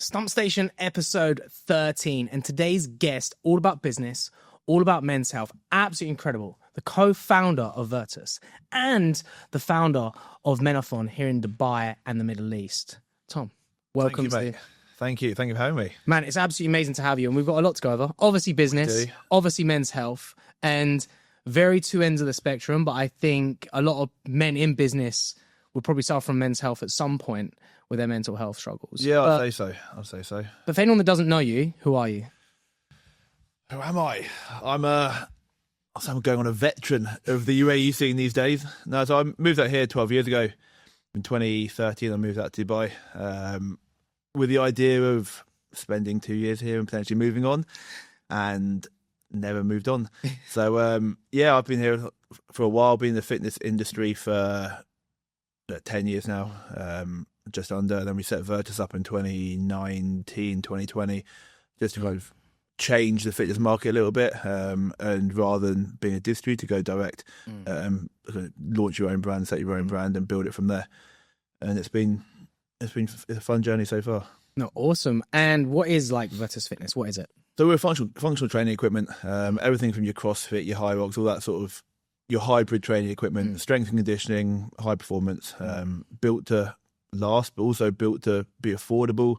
Stump Station episode 13, and today's guest, all about business, all about men's health, absolutely incredible. The co-founder of Virtus and the founder of Menathon here in Dubai and the Middle East. Tom, welcome. Thank you, mate. Thank you for having me. Man, it's absolutely amazing to have you, and we've got a lot to go over. Obviously business, obviously men's health, and very two ends of the spectrum, but I think a lot of men in business would probably suffer from men's health at some point with their mental health struggles. Yeah, I'd say so. But for anyone that doesn't know you, who are you? Who am I? I'm going on a veteran of the UAE scene these days. No, so I moved out here 12 years ago. In 2013, I moved out to Dubai with the idea of spending 2 years here and potentially moving on, and never moved on. So, I've been here for a while, been in the fitness industry for 10 years now, just under. Then we set Virtus up in 2019, 2020, just to kind of change the fitness market a little bit, and rather than being a distributor, go direct, launch your own brand, set your own brand, and build it from there. And it's been a fun journey so far. No, awesome. And what is like Virtus Fitness? What is it? So we're functional training equipment, everything from your CrossFit, your High Rocks, all that sort of your hybrid training equipment, strength and conditioning, high performance, built to last, but also built to be affordable,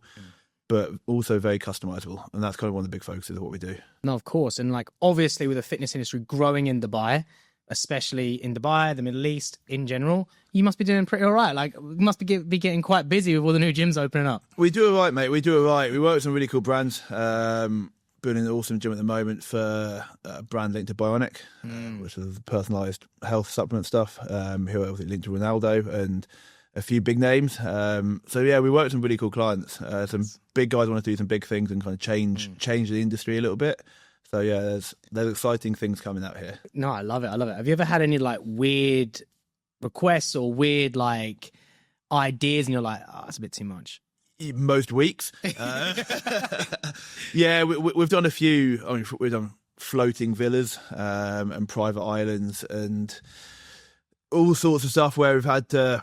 but also very customizable. And that's kind of one of the big focuses of what we do. No, of course. And like, obviously with the fitness industry growing in Dubai, especially in Dubai, the Middle East in general, you must be doing pretty all right. Like, you must be getting quite busy with all the new gyms opening up. We do all right, mate. We do all right. We work with some really cool brands. Building an awesome gym at the moment for a brand linked to Bionic, which is personalised health supplement stuff, who are obviously linked to Ronaldo and a few big names. We work with some really cool clients. Some big guys want to do some big things and kind of change the industry a little bit. So yeah, there's exciting things coming out here. No, I love it. Have you ever had any like weird requests or weird like ideas and you're like, oh, that's a bit too much? Most weeks. We've done a few. I mean, we've done floating villas and private islands and all sorts of stuff where we've had to,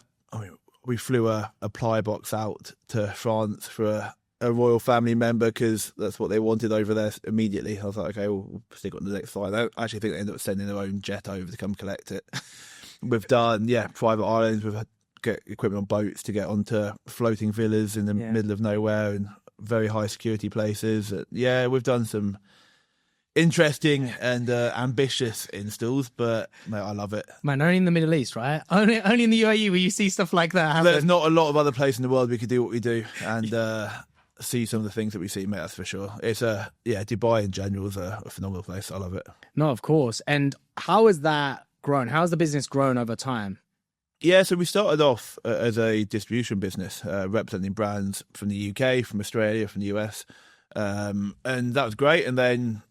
we flew a ply box out to France for a royal family member because that's what they wanted over there immediately. I was like, okay, we'll stick on the next flight. I actually think they ended up sending their own jet over to come collect it. We've done, private islands. We've had get equipment on boats to get onto floating villas in the middle of nowhere and very high security places. We've done some interesting and ambitious installs, but mate, I love it. Man, only in the Middle East, right? Only in the UAE where you see stuff like that happen. There's not a lot of other places in the world we could do what we do and see some of the things that we see, mate, that's for sure. It's Dubai in general is a phenomenal place. I love it. No, of course. And how has that grown? How has the business grown over time? Yeah, so we started off as a distribution business, representing brands from the UK, from Australia, from the US, and that was great. And then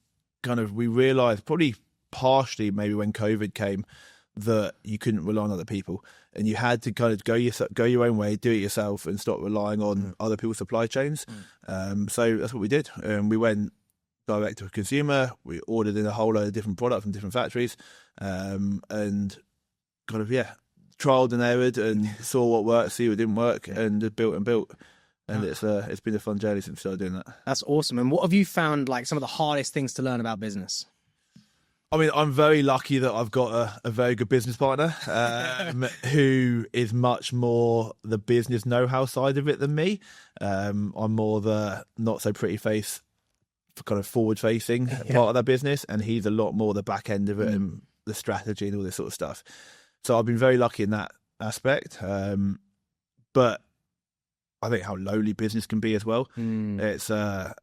kind of we realised, probably partially maybe when COVID came, that you couldn't rely on other people and you had to kind of go your own way, do it yourself and stop relying on other people's supply chains. So that's what we did. We went direct to consumer. We ordered in a whole load of different products from different factories and kind of, trialed and errored and saw what worked, see what didn't work, and built. And it's been a fun journey since we started doing that. That's awesome. And what have you found like some of the hardest things to learn about business? I mean, I'm very lucky that I've got a very good business partner who is much more the business know-how side of it than me. I'm more the not so pretty face, kind of forward-facing part of that business, and he's a lot more the back end of it and the strategy and all this sort of stuff. So I've been very lucky in that aspect. But I think how lowly business can be as well. It's, you're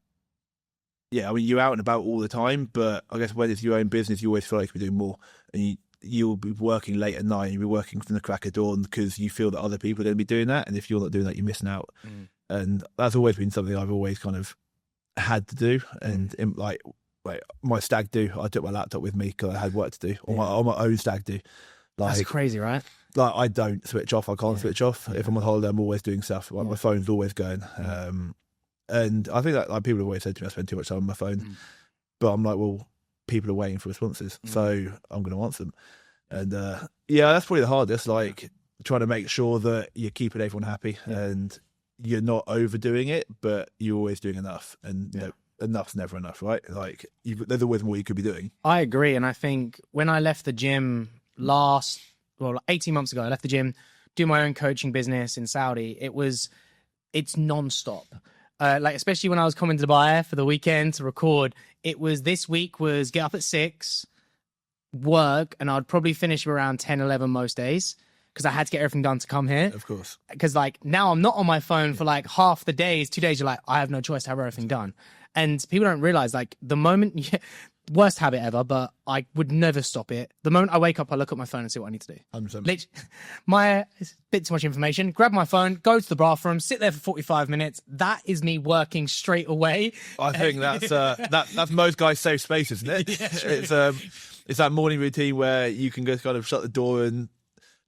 out and about all the time, but I guess when it's your own business, you always feel like you're doing more. And you'll be working late at night, you'll be working from the crack of dawn because you feel that other people are going to be doing that. And if you're not doing that, you're missing out. And that's always been something I've always kind of had to do. And my stag do, I took my laptop with me because I had work to do, or my own stag do. That's crazy, right? Like, I don't switch off. I can't switch off. If I'm on holiday, I'm always doing stuff. Like, my phone's always going. And I think that people have always said to me I spend too much time on my phone. But I'm like, well, people are waiting for responses. So I'm going to answer them. And that's probably the hardest, like trying to make sure that you're keeping everyone happy and you're not overdoing it, but you're always doing enough, and enough's never enough, right? Like there's always more you could be doing. I agree. And I think when I left the gym 18 months ago, I left the gym, do my own coaching business in Saudi. It's nonstop. Like, especially when I was coming to Dubai for the weekend to record, this week was get up at 6, work, and I'd probably finish around 10, 11 most days because I had to get everything done to come here. Of course. Because like now I'm not on my phone for like half the days, 2 days, you're like, I have no choice to have everything done. And people don't realize like the moment, worst habit ever, but I would never stop it. The moment I wake up, I look at my phone and see what I need to do. 100%. It's a bit too much information. Grab my phone, go to the bathroom, sit there for 45 minutes. That is me working straight away. I think that's most guys' safe space, isn't it? Yeah, it's that morning routine where you can just kind of shut the door and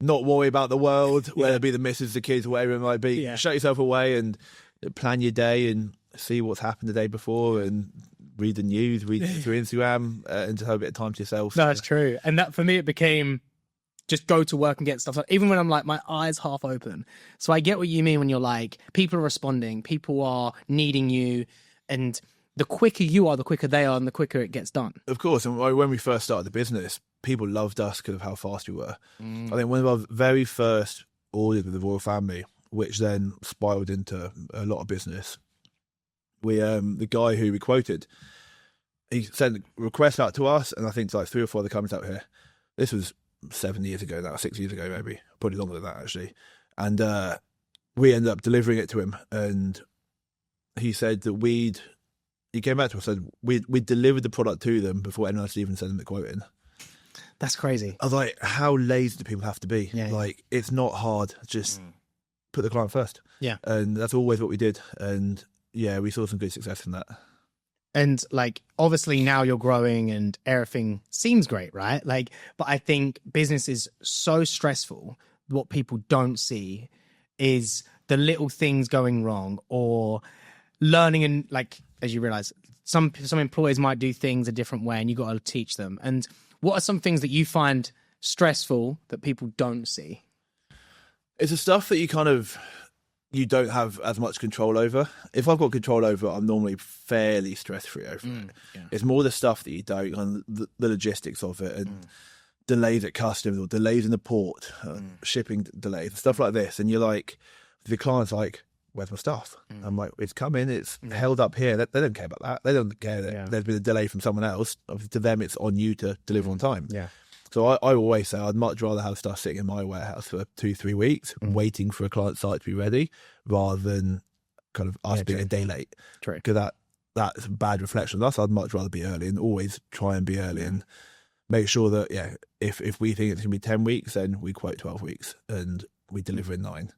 not worry about the world, whether it be the missus, the kids, whatever it might be. Shut yourself away and plan your day and see what's happened the day before and read the news, read through Instagram, and just have a bit of time to yourself. No, that's true. And that for me, it became just go to work and get stuff done, even when I'm like my eyes half open. So I get what you mean when you're like, people are responding, people are needing you, and the quicker you are, the quicker they are, and the quicker it gets done. Of course. And when we first started the business, people loved us because of how fast we were. I think one of our very first orders with the royal family, which then spiraled into a lot of business, the guy who we quoted, he sent a request out to us, and I think it's like 3 or 4 other companies out here. This was 7 years ago now, 6 years ago maybe, probably longer than that actually. And we ended up delivering it to him, and he said that he came back to us and said we delivered the product to them before anyone else even sent them the quote in. That's crazy. I was like, how lazy do people have to be? Yeah. Like, it's not hard. Just put the client first. Yeah. And that's always what we did. And yeah, we saw some good success from that. And like, obviously now you're growing and everything seems great, right? Like, but I think business is so stressful. What people don't see is the little things going wrong or learning. And like, as you realize, some employees might do things a different way and you got to teach them. And what are some things that you find stressful that people don't see? It's the stuff that you don't have as much control over. If I've got control over it, I'm normally fairly stress-free over it. Yeah. It's more the stuff that you don't, and the logistics of it, and delays at customs or delays in the port, shipping delays, stuff like this. And you're like, the client's like, where's my stuff? I'm like, it's coming, it's held up here. They don't care about that. They don't care that there's been a delay from someone else. Obviously, to them, it's on you to deliver on time. Yeah. So I always say I'd much rather have stuff sitting in my warehouse for 2-3 weeks, waiting for a client site to be ready, rather than kind of us being a day late. True. Because that's a bad reflection on us. I'd much rather be early and always try and be early and make sure that, if we think it's going to be 10 weeks, then we quote 12 weeks and we deliver in 9.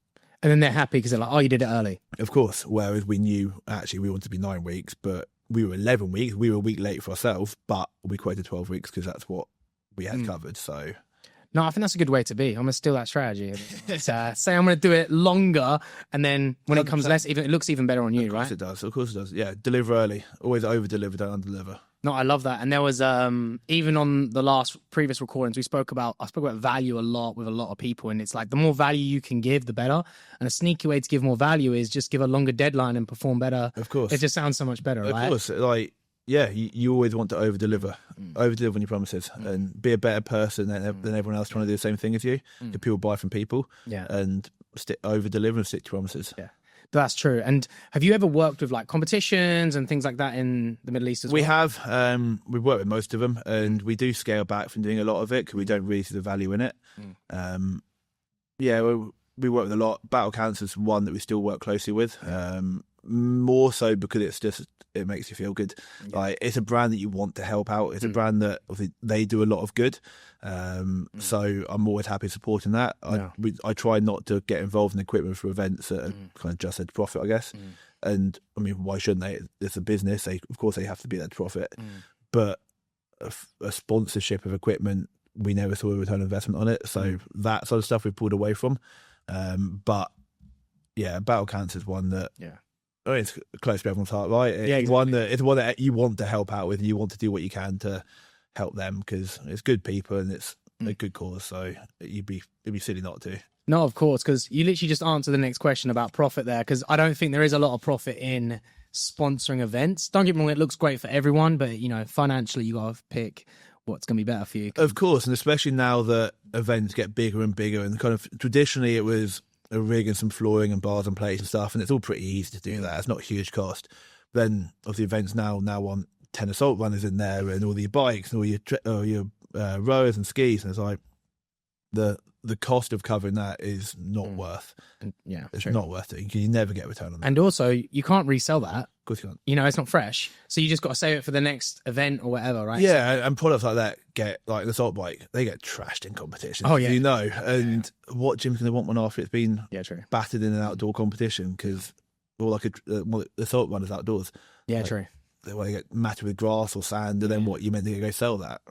And then they're happy because they're like, oh, you did it early. Of course. Whereas we knew actually we wanted to be 9 weeks, but we were 11 weeks. We were a week late for ourselves, but we quoted 12 weeks because that's what we had covered. So no, I think that's a good way to be. I'm gonna steal that strategy. Say I'm gonna do it longer, and then when 100%. It comes less, it looks even better on you, right? Of course it does. Yeah, deliver early. Always over deliver, don't under deliver. No, I love that. And there was even on the previous recordings, I spoke about value a lot with a lot of people, and it's like the more value you can give, the better. And a sneaky way to give more value is just give a longer deadline and perform better. Of course, it just sounds so much better, right? Of course, like. Yeah, you always want to over-deliver on your promises and be a better person than everyone else trying to do the same thing as you. The people buy from people and over-deliver and stick to promises. Yeah, that's true. And have you ever worked with like competitions and things like that in the Middle East as well? We have. We've worked with most of them, and we do scale back from doing a lot of it because we don't really see the value in it. We work with a lot. Battle Cancer's one that we still work closely with. More so because it makes you feel good. Like, it's a brand that you want to help out. It's a brand that they do a lot of good. So I'm always happy supporting that. I try not to get involved in equipment for events that are kind of just there to profit, I guess. And I mean, why shouldn't they? It's a business. Of course they have to be there to profit. But a sponsorship of equipment, we never saw a return on investment on it. So that sort of stuff we've pulled away from. But yeah, Battle Cancer is one that it's close to everyone's heart, right? It's one that you want to help out with, and you want to do what you can to help them because it's good people and it's a good cause. So it'd be silly not to. No, of course, because you literally just answered the next question about profit there, because I don't think there is a lot of profit in sponsoring events. Don't get me wrong, it looks great for everyone, but, you know, financially you got to pick what's going to be better for you. Of course, and especially now that events get bigger and bigger, and kind of traditionally it was a rig and some flooring and bars and plates and stuff, and it's all pretty easy to do that. It's not a huge cost. Then, obviously, events now want 10 assault runners in there and all your bikes and all your rowers and skis, and it's like the cost of covering that is not worth. It's true. not worth it. You never get a return on that. And also, you can't resell that. Of course you can't. You know, it's not fresh, so you just got to save it for the next event or whatever, right? Yeah, and products like that get, like the assault bike, they get trashed in competitions. Oh, yeah. You know, and what gym's going to want one after it's been True. battered in an outdoor competition? Because, or like the assault runners outdoors. Yeah, like, true. They want to get matted with grass or sand, and then what, you meant to go sell that?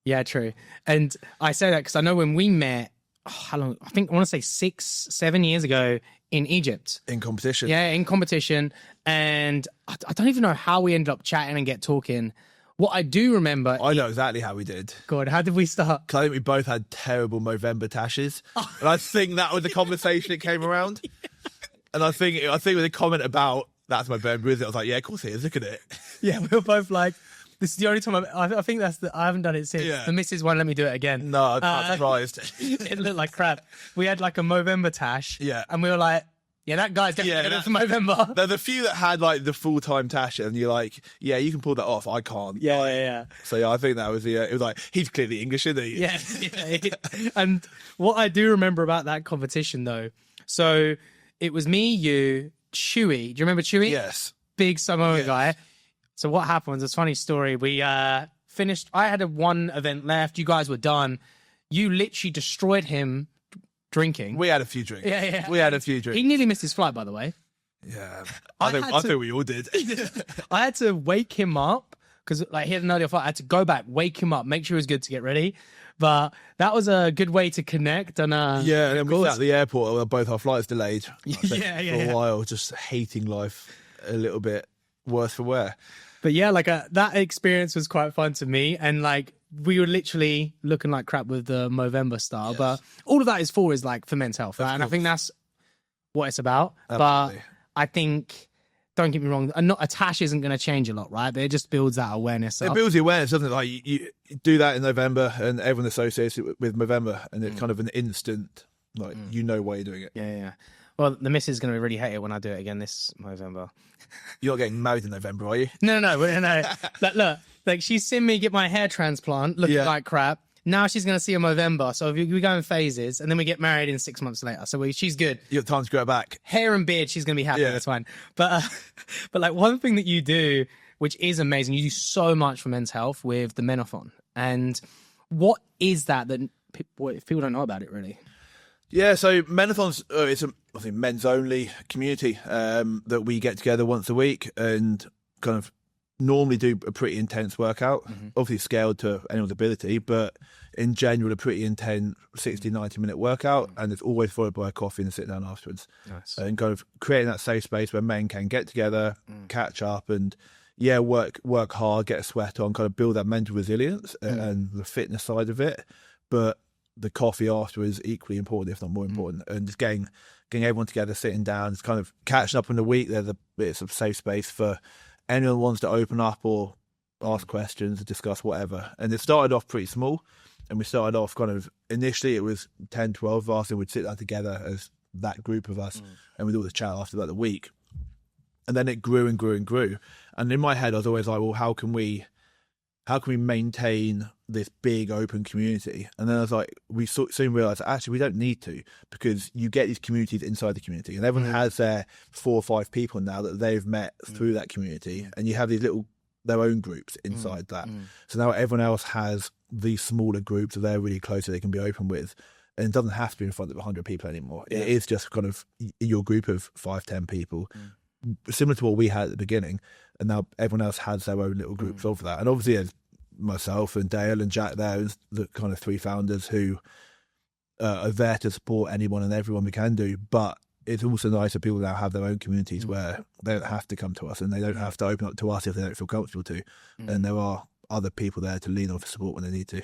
Yeah, true. And I say that because I know when we met, how long? I think I want to say 6-7 years ago in Egypt. In competition. Yeah, in competition. And I don't even know how we ended up chatting and get talking. What I do remember... I know exactly how we did. God, how did we start? Because I think we both had terrible Movember tashes. And I think that was the conversation that came around. And I think with a comment about, that's my Movember, is it? I was like, yeah, of course it is. Look at it. Yeah, we were both like... This is the only time I think I haven't done it since. Yeah. The missus won't let me do it again. No, I'm not surprised. It looked like crap. We had like a Movember tash. Yeah. And we were like, yeah, that guy's definitely going for Movember. There's a few that had like the full-time tash, and you're like, yeah, you can pull that off. I can't. Yeah. So yeah, I think that was it was like, he's clearly English, isn't he? Yeah. And what I do remember about that competition though, so it was me, you, Chewy. Do you remember Chewy? Yes. Big Samoan guy. So what happened was, it's a funny story. We finished, I had one event left. You guys were done. You literally destroyed him drinking. We had a few drinks. Yeah. We had a few drinks. He nearly missed his flight, by the way. Yeah. I think we all did. I had to wake him up because like he had an earlier flight. I had to go back, wake him up, make sure he was good to get ready. But that was a good way to connect. And yeah, and then we sat at the airport where both our flights delayed. For a while, just hating life a little bit worse for wear. But yeah, like that experience was quite fun to me. And like we were literally looking like crap with the Movember style. Yes. But all of that is like for men's health. Right? And I think that's what it's about. Absolutely. But I think, don't get me wrong, a tash isn't going to change a lot, right? But it just builds that awareness up. It builds the awareness, doesn't it? Like you do that in November and everyone associates it with Movember, and it's kind of an instant, like you know why you're doing it. Yeah. Well, the missus is going to really hate it when I do it again this November. You're not getting married in November, are you? No. Look, like she's seen me get my hair transplant, looking like crap. Now she's going to see a Movember. So we go in phases, and then we get married in 6 months later. So she's good. You got time to grow it back. Hair and beard, she's going to be happy. Yeah. That's fine. But like one thing that you do, which is amazing, you do so much for men's health with the Menathon. And what is that people don't know about it really? Yeah, so Menathon's it's a men's only community that we get together once a week and kind of normally do a pretty intense workout, obviously scaled to anyone's ability, but in general a pretty intense 60-90 minute workout, and it's always followed by a coffee and a sit down afterwards. Nice. And kind of creating that safe space where men can get together, catch up, and work hard, get a sweat on, kind of build that mental resilience and the fitness side of it. But the coffee after is equally important, if not more important, and just getting everyone together, sitting down, just kind of catching up in the week. There's a bit of safe space for anyone who wants to open up or ask questions or discuss whatever. And it started off pretty small, and we started off kind of, initially it was 10, 12 of us, and we'd sit down together as that group of us, and we'd all just chat after about the week. And then it grew and grew and grew. And in my head, I was always like, well, how can we maintain this big open community? And then I was like, we soon realised that actually we don't need to, because you get these communities inside the community, and everyone has their 4 or 5 people now that they've met through that community, and you have these their own groups inside that. So now everyone else has these smaller groups that they're really close to, they can be open with, and it doesn't have to be in front of 100 people anymore. It is just kind of your group of 5-10 people, similar to what we had at the beginning, and now everyone else has their own little groups of that. And obviously there's myself and Dale and Jack there, the kind of 3 founders who are there to support anyone and everyone we can do. But it's also nice that people now have their own communities where they don't have to come to us, and they don't have to open up to us if they don't feel comfortable to. And there are other people there to lean on for support when they need to.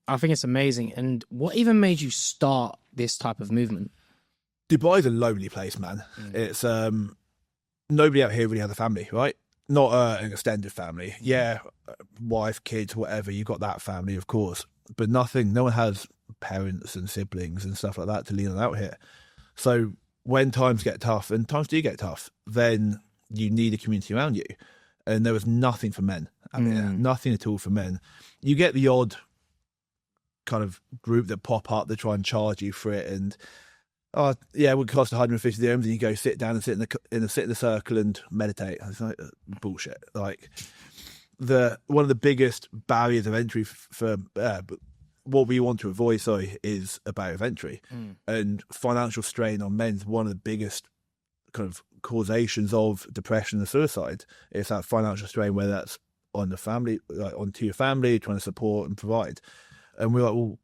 I think it's amazing. And what even made you start this type of movement? Dubai's a lonely place, man. It's nobody out here really has a family, right? Not an extended family. Yeah, wife, kids, whatever. You've got that family, of course, but nothing. No one has parents and siblings and stuff like that to lean on out here. So when times get tough, and times do get tough, then you need a community around you. And there was nothing for men. I mean, nothing at all for men. You get the odd kind of group that pop up that try and charge you for it, and it would cost 150 dirhams, and you go sit down and sit in the circle and meditate. It's like bullshit. Like one of the biggest barriers of entry for what we want to avoid, is a barrier of entry, and financial strain on men is one of the biggest kind of causations of depression and suicide. It's that financial strain, whether that's on the family, like onto your family, trying to support and provide. And we're like, well,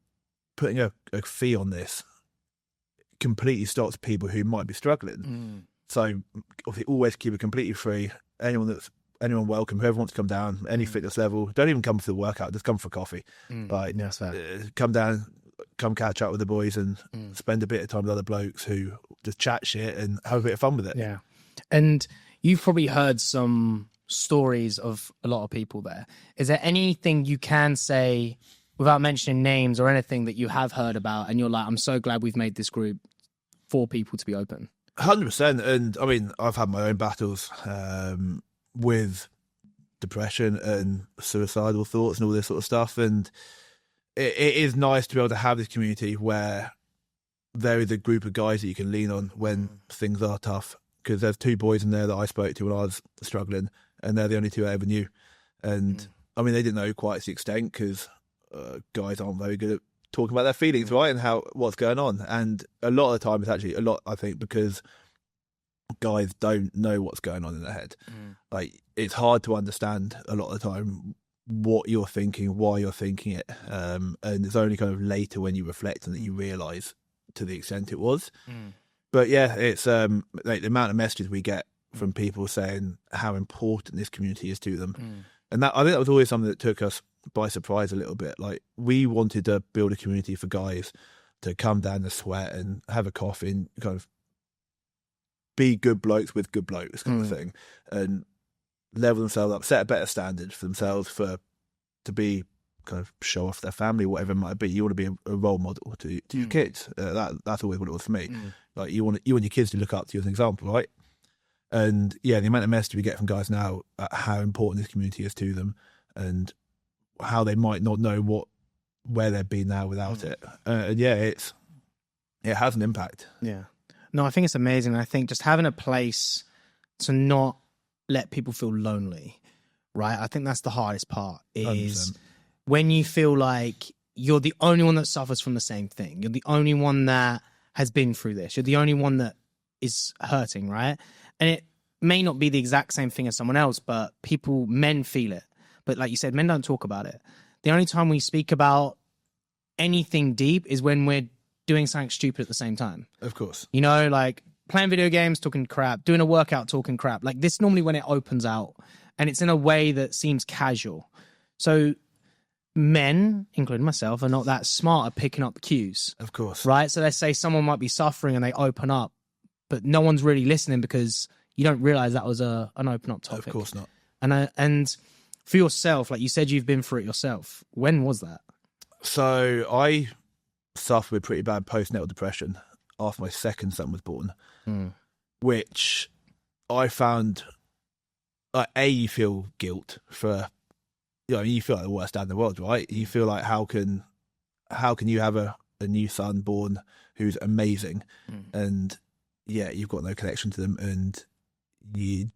putting a fee on this completely stops people who might be struggling. So obviously always keep it completely free. Anyone welcome, whoever wants to come down, any fitness level, don't even come for the workout, just come for coffee. Like, That's fair. Come down, come catch up with the boys and spend a bit of time with other blokes who just chat shit and have a bit of fun with it. Yeah. And you've probably heard some stories of a lot of people there. Is there anything you can say without mentioning names or anything that you have heard about and you're like, I'm so glad we've made this group for people to be open? 100%. And I mean, I've had my own battles with depression and suicidal thoughts and all this sort of stuff. And it is nice to be able to have this community where there is a group of guys that you can lean on when things are tough. Because there's two boys in there that I spoke to when I was struggling, and they're the only two I ever knew. And I mean, they didn't know quite to the extent, because guys aren't very good at talking about their feelings, right? And what's going on. And a lot of the time, it's actually a lot, I think, because guys don't know what's going on in their head. Like, it's hard to understand a lot of the time what you're thinking, why you're thinking it. And it's only kind of later when you reflect and that you realise to the extent it was. But yeah, it's like the amount of messages we get from people saying how important this community is to them. And that, I think that was always something that took us by surprise a little bit. Like, we wanted to build a community for guys to come down the sweat and have a coffee and kind of be good blokes with good blokes kind of thing, and level themselves up, set a better standard for themselves to be kind of show off their family, whatever it might be. You want to be a role model to your kids. That's always what it was for me. Like, you want your kids to look up to you as an example, right? And yeah, the amount of message we get from guys now at how important this community is to them, and how they might not know where they'd be now without it. And yeah, it has an impact. Yeah. No, I think it's amazing. I think just having a place to not let people feel lonely, right? I think that's the hardest part, is 100%. When you feel like you're the only one that suffers from the same thing. You're the only one that has been through this. You're the only one that is hurting, right? And it may not be the exact same thing as someone else, but men feel it. But like you said, men don't talk about it. The only time we speak about anything deep is when we're doing something stupid at the same time. Of course. You know, like playing video games, talking crap, doing a workout, talking crap. Like, this normally when it opens out, and it's in a way that seems casual. So men, including myself, are not that smart at picking up the cues. Of course. Right? So let's say someone might be suffering and they open up, but no one's really listening because you don't realize that was an open up topic. Of course not. And for yourself, like you said, you've been through it yourself. When was that? So I suffered with pretty bad postnatal depression after my second son was born, which I found, you feel guilt for, you feel like the worst dad in the world, right? You feel like, how can you have a new son born who's amazing, and yeah, you've got no connection to them, and you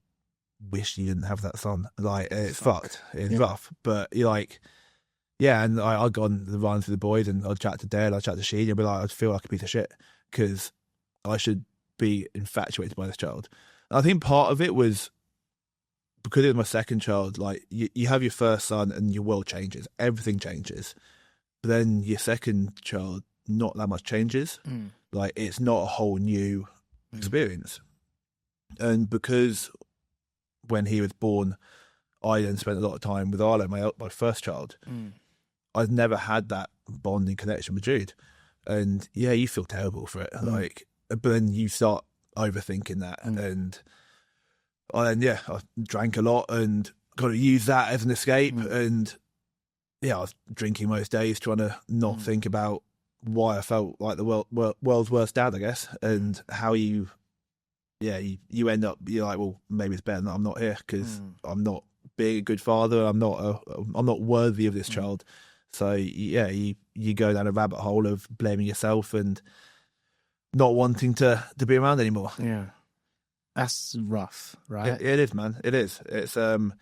wish you didn't have that son. Like, it's fucked. It's rough, but you're like, yeah. And I'd go on the runs with the boys, and I'd chat to Dad, I'd chat to Sheen, and I'd be like, I'd feel like a piece of shit because I should be infatuated by this child. And I think part of it was because it was my second child. Like, you have your first son, and your world changes, everything changes. But then your second child, not that much changes. Like, it's not a whole new experience. And because when he was born, I then spent a lot of time with Arlo, my first child. I've never had that bonding connection with Jude. And yeah, you feel terrible for it. Like, but then you start overthinking that, and I drank a lot and kind of used that as an escape, and I was drinking most days, trying to not think about why I felt like the world's worst dad, I guess, and how you end up, you're like, well, maybe it's better that I'm not here because I'm not being a good father. I'm not worthy of this child. So you go down a rabbit hole of blaming yourself and not wanting to be around anymore. Yeah, that's rough, right? It is, man. It is. It's and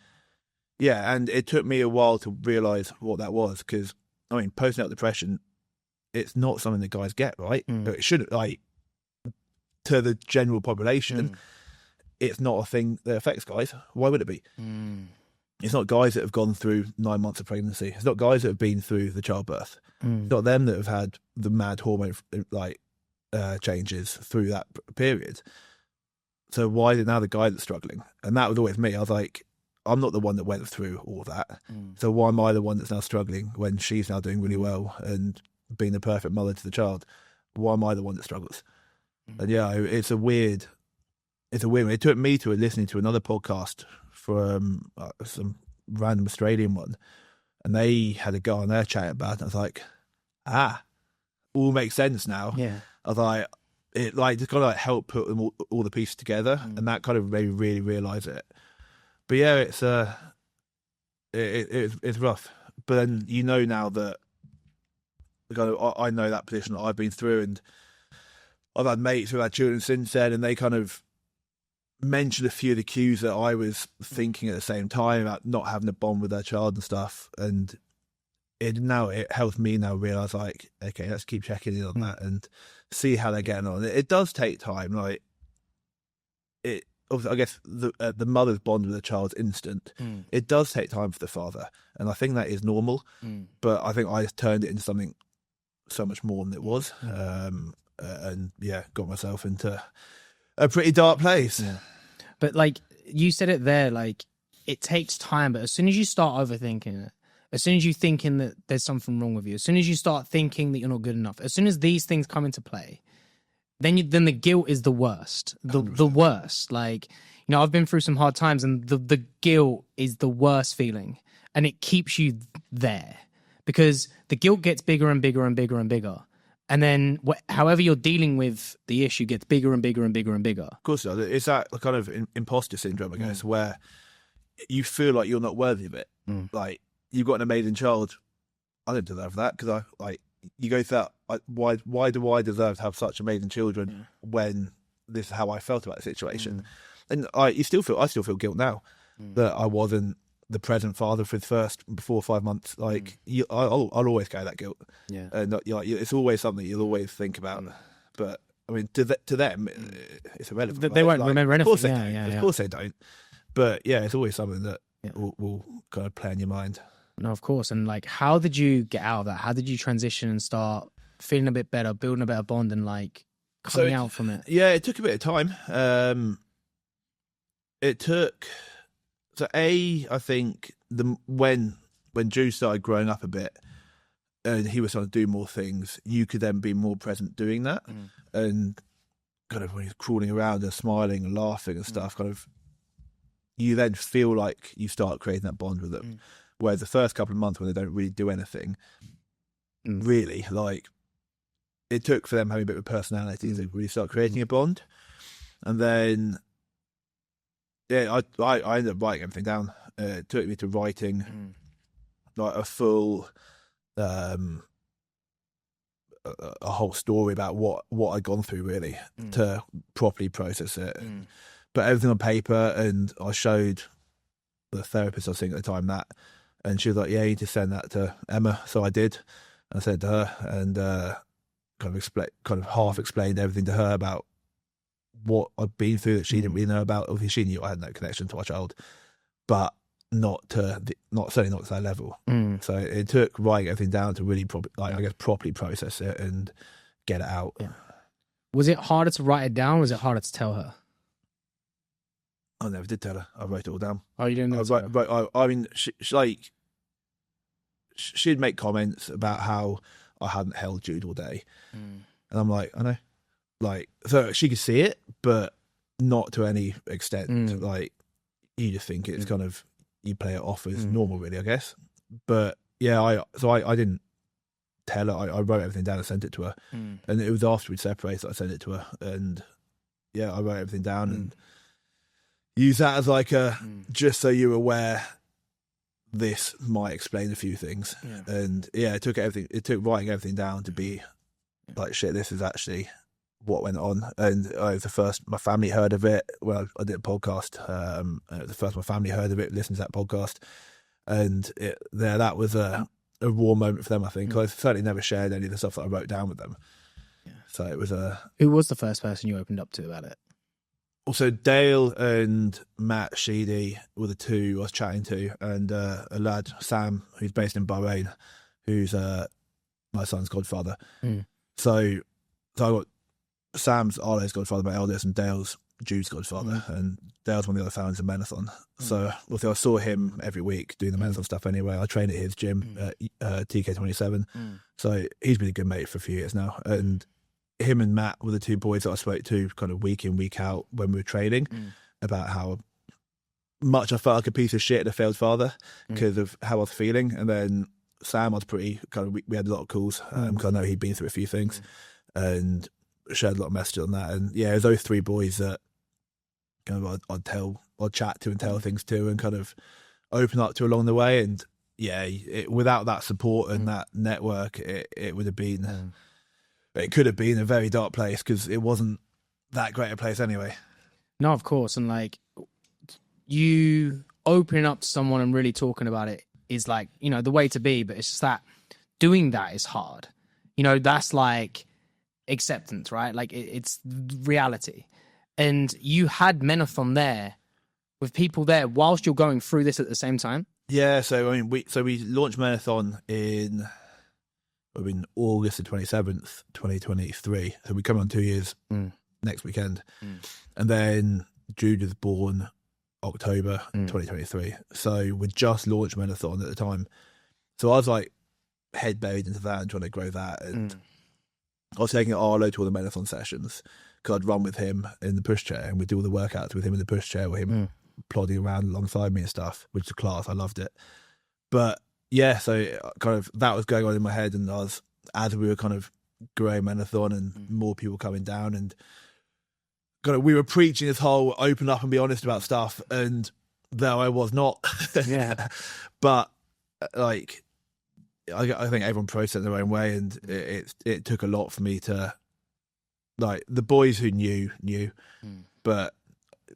it took me a while to realise what that was, because I mean, postnatal depression, it's not something that guys get, right? But it shouldn't, like, to the general population, it's not a thing that affects guys. Why would it be? It's not guys that have gone through 9 months of pregnancy. It's not guys that have been through the childbirth. It's not them that have had the mad hormone changes through that period. So why is it now the guy that's struggling? And that was always me. I was like, I'm not the one that went through all that. So why am I the one that's now struggling when she's now doing really well and being the perfect mother to the child? Why am I the one that struggles? And it's a weird one. It took me to listening to another podcast from some random Australian one, and they had a guy on there chatting about it. And I was like, all makes sense now. Yeah. I was like, it just kind of help put them all the pieces together, and that kind of made me really realise it. But yeah, it's rough. But then now that I know that position that I've been through, and I've had mates who've had children since then, and they kind of mentioned a few of the cues that I was thinking at the same time about not having a bond with their child and stuff. And it helps me now realise, like, okay, let's keep checking in on that and see how they're getting on. It does take time. Like, I guess the mother's bond with the child's instant. It does take time for the father, and I think that is normal. But I think I just turned it into something so much more than it was. And got myself into a pretty dark place. Yeah. But like you said it there, like, it takes time, but as soon as you start overthinking it, as soon as you're thinking that there's something wrong with you, as soon as you start thinking that you're not good enough, as soon as these things come into play, then the guilt is the worst. The worst. Like, I've been through some hard times, and the guilt is the worst feeling, and it keeps you there because the guilt gets bigger and bigger and bigger and bigger. And then however you're dealing with the issue gets bigger and bigger and bigger and bigger. Of course, it's that kind of imposter syndrome, I guess, where you feel like you're not worthy of it. Like, you've got an amazing child. I don't deserve that, because you go through that. Why do I deserve to have such amazing children when this is how I felt about the situation? And I still feel guilt now that I wasn't the present father for the first 4 or 5 months. Like, I'll always carry that guilt. Yeah, and it's always something you'll always think about. But I mean, to them, it's irrelevant. They won't remember anything. Of course they don't. But yeah, it's always something that will kind of play in your mind. No, of course. And like, how did you get out of that? How did you transition and start feeling a bit better, building a better bond, and like coming out from it? Yeah, it took a bit of time. It took. So I think when Drew started growing up a bit and he was trying to do more things, you could then be more present doing that. And kind of when he's crawling around and smiling and laughing and stuff, kind of, you then feel like you start creating that bond with them. Whereas the first couple of months when they don't really do anything, really, like, it took for them having a bit of a personality to really start creating a bond. And then I ended up writing everything down. It took me to writing like a full, a whole story about what I'd gone through, really, to properly process it. And put everything on paper, and I showed the therapist I was seeing at the time that, and she was like, "Yeah, you need to send that to Emma." So I did. I said to her, and kind of half explained everything to her about what I'd been through that she didn't really know about. Obviously, she knew I had no connection to our child, but certainly not to that level. So it took writing everything down to really properly process it and get it out. Yeah. Was it harder to write it down, or was it harder to tell her? I never did tell her. I wrote it all down. Oh, you didn't know? I mean, she'd make comments about how I hadn't held Jude all day, and I'm like, I know. like, so she could see it, but not to any extent. Like, you just think it's kind of, you play it off as normal, really, I guess. But yeah, I didn't tell her. I wrote everything down and sent it to her, and it was after we'd separated that I sent it to her, and yeah, I wrote everything down and used that as like just so you're aware, this might explain a few things. And yeah, it took writing everything down to be like, shit, this is actually what went on. And it was the first my family heard of it. Well, I did a podcast. It was the first my family heard of it, listened to that podcast, and that was a raw moment for them, I think. I certainly never shared any of the stuff that I wrote down with them. So it was Who was the first person you opened up to about it? Also, Dale and Matt Sheedy were the two I was chatting to, and a lad, Sam, who's based in Bahrain, who's my son's godfather. So I got Sam's Arlo's godfather, my eldest, and Dale's Jude's godfather, and Dale's one of the other founders of Menathon. So I saw him every week doing the Menathon stuff anyway. I trained at his gym at TK27. So he's been a good mate for a few years now, and him and Matt were the two boys that I spoke to kind of week in, week out when we were training, about how much I felt like a piece of shit and a failed father because of how I was feeling. And then Sam, I was pretty kind of, we had a lot of calls because I know he'd been through a few things and shared a lot of messages on that. And yeah, it was those three boys that kind of I'd chat to and tell things to and kind of open up to along the way. And yeah, without that support and that network, it would have been... It could have been a very dark place because it wasn't that great a place anyway. No, of course. And like, you opening up to someone and really talking about it is like, you know, the way to be. But it's just that doing that is hard. You know, that's like acceptance, right? Like it's reality. And you had Menathon there with people there whilst you're going through this at the same time. Yeah. So, I mean, we launched Menathon in August the 27th, 2023. So we come on 2 years next weekend. And then Jude was born October 2023. So we just launched Menathon at the time. So I was like head buried into that and trying to grow that. And I was taking Arlo to all the Menathon sessions because I'd run with him in the pushchair and we'd do all the workouts with him in the pushchair with him plodding around alongside me and stuff, which was class. I loved it. But yeah, so kind of that was going on in my head, and as we were kind of growing Menathon and more people coming down, and kind of we were preaching this whole open up and be honest about stuff, and there I was not. But like, I think everyone processed their own way, and it took a lot for me to, like, the boys who knew, but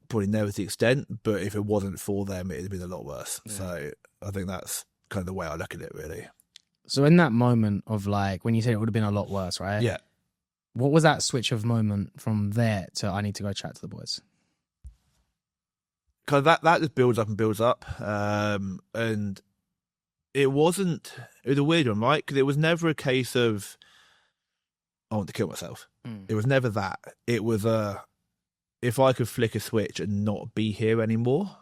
probably never to the extent. But if it wasn't for them, it'd have been a lot worse. So I think that's kind of the way I look at it, really. So in that moment of like, when you said it would have been a lot worse, right? Yeah. What was that switch of moment from there to I need to go chat to the boys? Because that just builds up and builds up. And it was a weird one, right? Because it was never a case of, I want to kill myself. It was never that. It was if I could flick a switch and not be here anymore,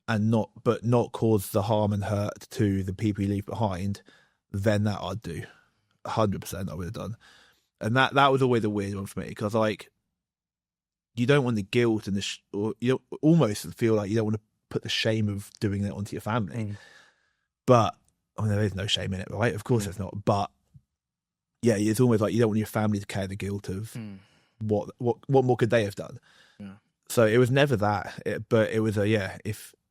and not cause the harm and hurt to the people you leave behind, then that I'd do. 100% I would have done. And that was always a weird one for me, because like, you don't want the guilt and or you almost feel like you don't want to put the shame of doing it onto your family. But I mean, there is no shame in it, right? Of course there's not. But yeah, it's almost like you don't want your family to carry the guilt of what more could they have done. So it was never that, but it was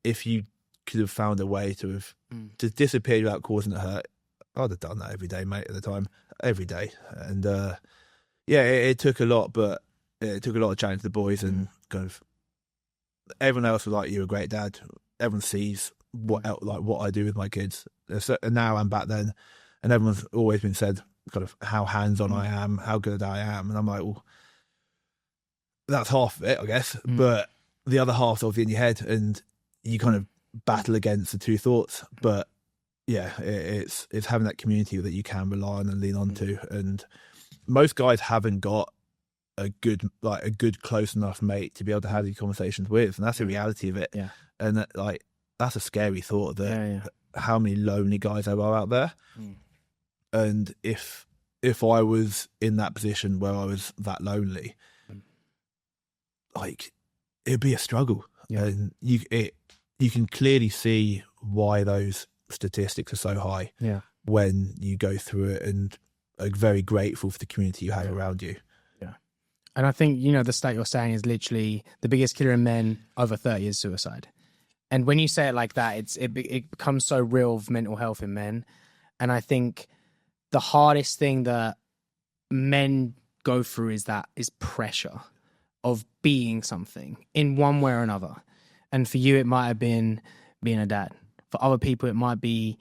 if you could have found a way to have to disappear without causing a hurt, I'd have done that every day, mate, at the time. Every day. And it took a lot, but it took a lot of challenge to the boys, and kind of everyone else was like, you're a great dad. Everyone sees what I do with my kids now and back then, and everyone's always been said kind of how hands-on I am, how good I am, and I'm like, well, that's half of it, I guess, but the other half's obviously in your head, and you kind of battle against the two thoughts. But yeah, it's having that community that you can rely on and lean on to. And most guys haven't got a good close enough mate to be able to have these conversations with, and that's the reality of it. Yeah. And that's a scary thought, that how many lonely guys there are out there. And if if I was in that position where I was that lonely, like it'd be a struggle. Yeah. And you can clearly see why those statistics are so high. Yeah. When you go through it, and are very grateful for the community you have around you. Yeah. And I think, you know, the stat you're saying is literally the biggest killer in men over 30 is suicide. And when you say it like that, it becomes so real of mental health in men. And I think the hardest thing that men go through is pressure of being something in one way or another. And for you, it might have been being a dad. For other people, it might be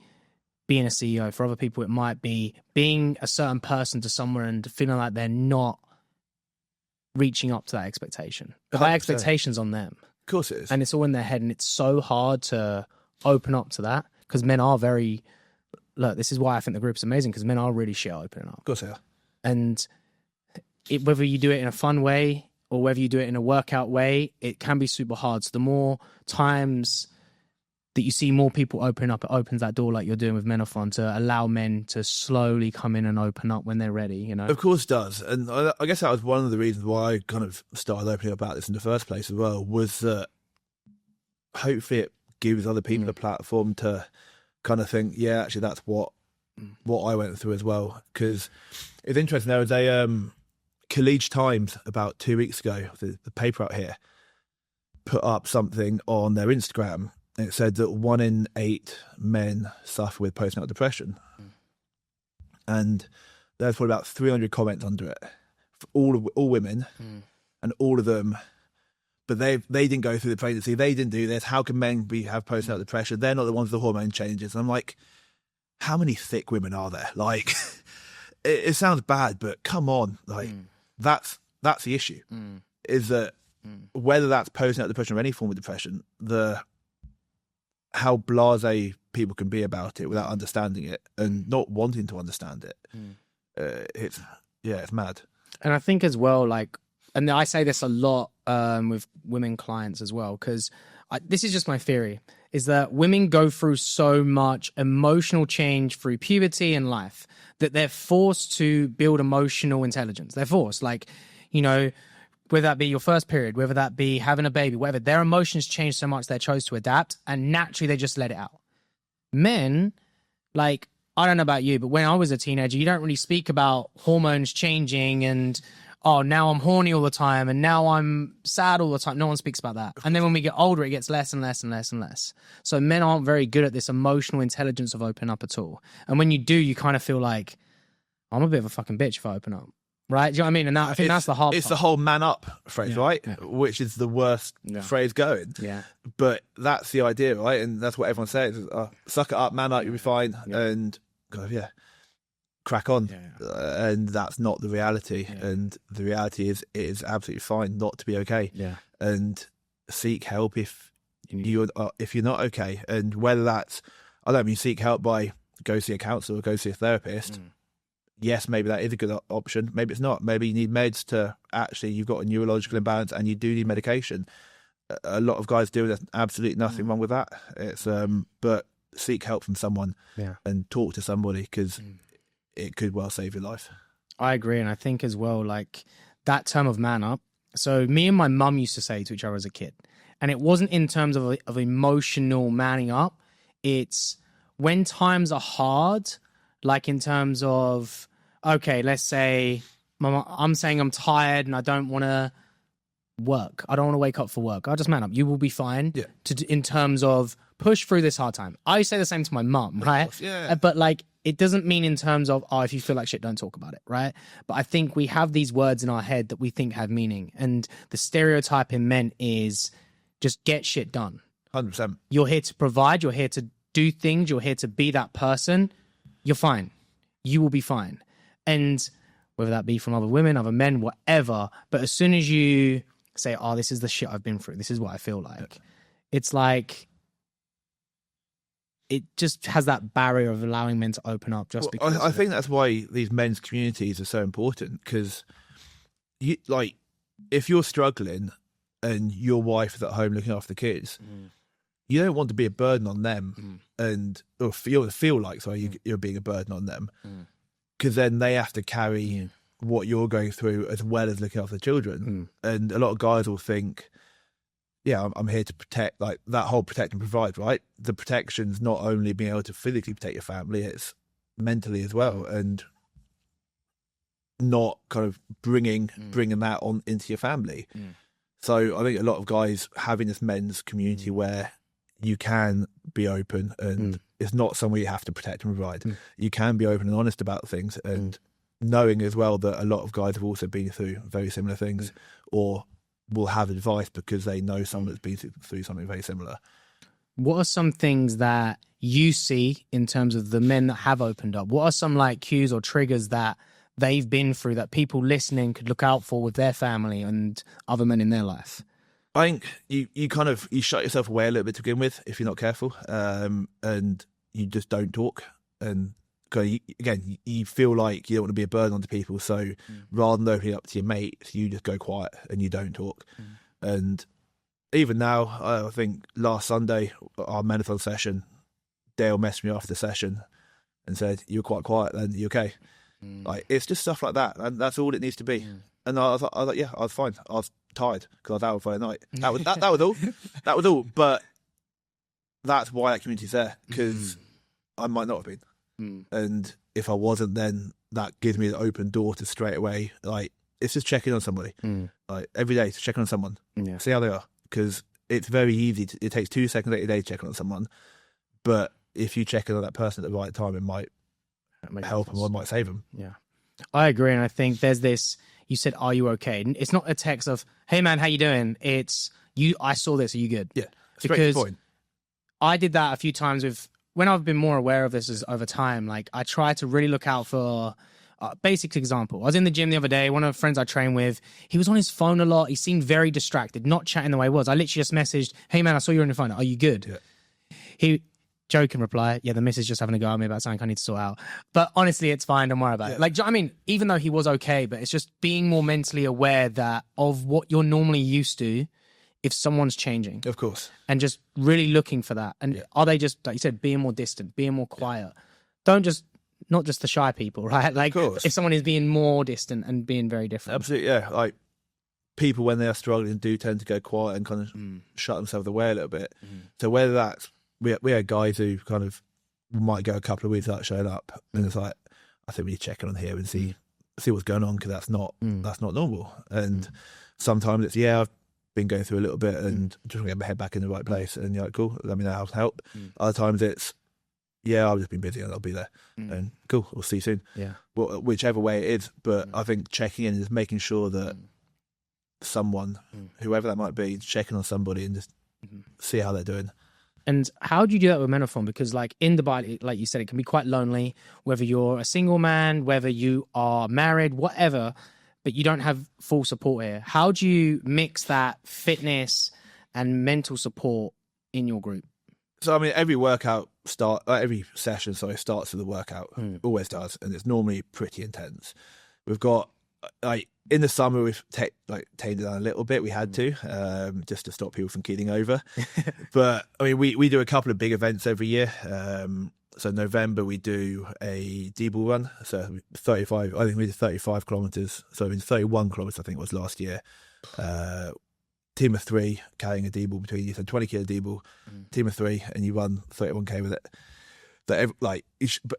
being a CEO. For other people, it might be being a certain person to somewhere and feeling like they're not reaching up to that expectation. But that 100%. expectation's on them. Of course it is. And it's all in their head. And it's so hard to open up to that because men are very... Look, this is why I think the group's amazing, because men are really shit at opening up. Of course they are. And whether you do it in a fun way or whether you do it in a workout way, it can be super hard. So the more times that you see more people opening up, it opens that door like you're doing with Menathon to allow men to slowly come in and open up when they're ready, you know? Of course it does. And I guess that was one of the reasons why I kind of started opening up about this in the first place as well, was that hopefully it gives other people a platform to kind of think, yeah, actually that's what I went through as well. Because it's interesting, there was a College Times about 2 weeks ago, the paper out here, put up something on their Instagram. It said that 1 in 8 men suffer with postnatal depression. And there's probably about 300 comments under it, for all women, and all of them. But they didn't go through the pregnancy. They didn't do this. How can men have postnatal depression? They're not the ones with the hormone changes. And I'm like, how many thick women are there? Like, it sounds bad, but come on. Like, that's the issue, is that whether that's postnatal depression or any form of depression, how blasé people can be about it without understanding it and not wanting to understand it. It's mad. And I think as well, like, and I say this a lot with women clients as well, because this is just my theory, is that women go through so much emotional change through puberty and life that they're forced to build emotional intelligence. They're forced, like, you know, whether that be your first period, whether that be having a baby, whatever, their emotions change so much they chose to adapt, and naturally they just let it out. Men, like, I don't know about you, but when I was a teenager, you don't really speak about hormones changing and, oh, now I'm horny all the time and now I'm sad all the time. No one speaks about that. And then when we get older, it gets less and less and less and less. So men aren't very good at this emotional intelligence of opening up at all. And when you do, you kind of feel like, I'm a bit of a fucking bitch if I open up. Right? Do you know what I mean? And I think that's the hard part. It's the whole man up phrase, right? Yeah. Which is the worst phrase going. Yeah. But that's the idea, right? And that's what everyone says. Suck it up, man up, you'll be fine. Yeah. And, crack on. Yeah. And that's not the reality. Yeah. And the reality is it is absolutely fine not to be okay. Yeah. And seek help if you're not okay. And whether that's, I don't mean seek help by go see a counsellor or go see a therapist. Yes, maybe that is a good option. Maybe it's not. Maybe you need meds to actually, you've got a neurological imbalance and you do need medication. A lot of guys do. There's absolutely nothing wrong with that. It's but seek help from someone and talk to somebody, because it could well save your life. I agree. And I think as well, like, that term of man up. So me and my mum used to say to each other as a kid, and it wasn't in terms of emotional manning up. It's when times are hard, like in terms of, okay, let's say I'm saying I'm tired and I don't want to work. I don't want to wake up for work. I'll just man up. You will be fine. Yeah. In terms of push through this hard time. I say the same to my mum, right? Yeah. But like, it doesn't mean in terms of, oh, if you feel like shit, don't talk about it, right? But I think we have these words in our head that we think have meaning. And the stereotype in men is just get shit done. 100%. You're here to provide. You're here to do things. You're here to be that person. You're fine. You will be fine. And whether that be from other women, other men, whatever. But as soon as you say, oh, this is the shit I've been through, this is what I feel like, it's like, it just has that barrier of allowing men to open up just because. I think that's why these men's communities are so important, because if you're struggling and your wife is at home looking after the kids, you don't want to be a burden on them or feel like you're being a burden on them. because then they have to carry what you're going through as well as looking after the children. And a lot of guys will think, yeah, I'm here to protect, like that whole protect and provide, right? The protection's not only being able to physically protect your family, it's mentally as well, and not kind of bringing that on into your family. So I think a lot of guys having this men's community where you can be open and it's not somewhere you have to protect and provide. You can be open and honest about things, and knowing as well that a lot of guys have also been through very similar things or will have advice because they know someone that's been through something very similar. What are some things that you see in terms of the men that have opened up? What are some like cues or triggers that they've been through that people listening could look out for with their family and other men in their life? I think you shut yourself away a little bit to begin with if you're not careful, and you just don't talk. And again, you feel like you don't want to be a burden onto people, so rather than opening up to your mates, you just go quiet and you don't talk. And even now, I think last Sunday, our Menathon session, Dale messaged me after the session and said, "You were quite quiet then, you okay?" Like, it's just stuff like that, and that's all it needs to be. And I was like, yeah, I was fine. I was tired because I was out on Friday night. That was all. That was all. But that's why that community's there, because I might not have been. And if I wasn't, then that gives me the open door to straight away, like, it's just checking on somebody. Like, every day to check on someone. See how they are. Because it's very easy. It takes 2 seconds a day to check on someone. But if you check in on that person at the right time, it might help them or it might save them. Yeah. I agree. And I think there's this, you said, "Are you okay?" And it's not a text of, "Hey man, how you doing?" It's, I saw this, are you good? Yeah. Straight to the point. I did that a few times when I've been more aware of this over time. Like, I try to really look out for basic example. I was in the gym the other day. One of the friends I train with, he was on his phone a lot. He seemed very distracted, not chatting the way he was. I literally just messaged, "Hey man, I saw you on your phone. Are you good?" Yeah. He joking reply, "Yeah, the missus just having a go at me about something I need to sort out. But honestly, it's fine. Don't worry about it." Like, I mean, even though he was okay, but it's just being more mentally aware of what you're normally used to if someone's changing. Of course. And just really looking for that. And are they just, like you said, being more distant, being more quiet? Not just the shy people, right? Like, if someone is being more distant and being very different. Absolutely, yeah. Like, people, when they are struggling, do tend to go quiet and kind of shut themselves away a little bit. So whether that's, we had guys who kind of might go a couple of weeks without showing up, and it's like, I think we need to check in on here and see what's going on, because that's not normal. And sometimes it's, I've been going through a little bit and just want to get my head back in the right place, and you're like, cool, let me know how to help. Other times it's, I've just been busy and I'll be there, and cool, we'll see you soon. Well, whichever way it is, but I think checking in is making sure that someone, whoever that might be, checking on somebody and just see how they're doing. And how do you do that with Menathon? Because like in Dubai, like you said, it can be quite lonely, whether you're a single man, whether you are married, whatever, but you don't have full support here. How do you mix that fitness and mental support in your group? So, I mean, every session starts with a workout. Always does. And it's normally pretty intense. We've got, like, in the summer, we've tamed it down a little bit. We had to, just to stop people from keeling over. But, I mean, we do a couple of big events every year. So November, we do a D-ball run. So 35, I think we did 35 kilometres. So I mean, 31 kilometres, I think it was last year. Team of 3 carrying a D-ball between you. So 20 kilo D-ball, team of 3, and you run 31k with it. But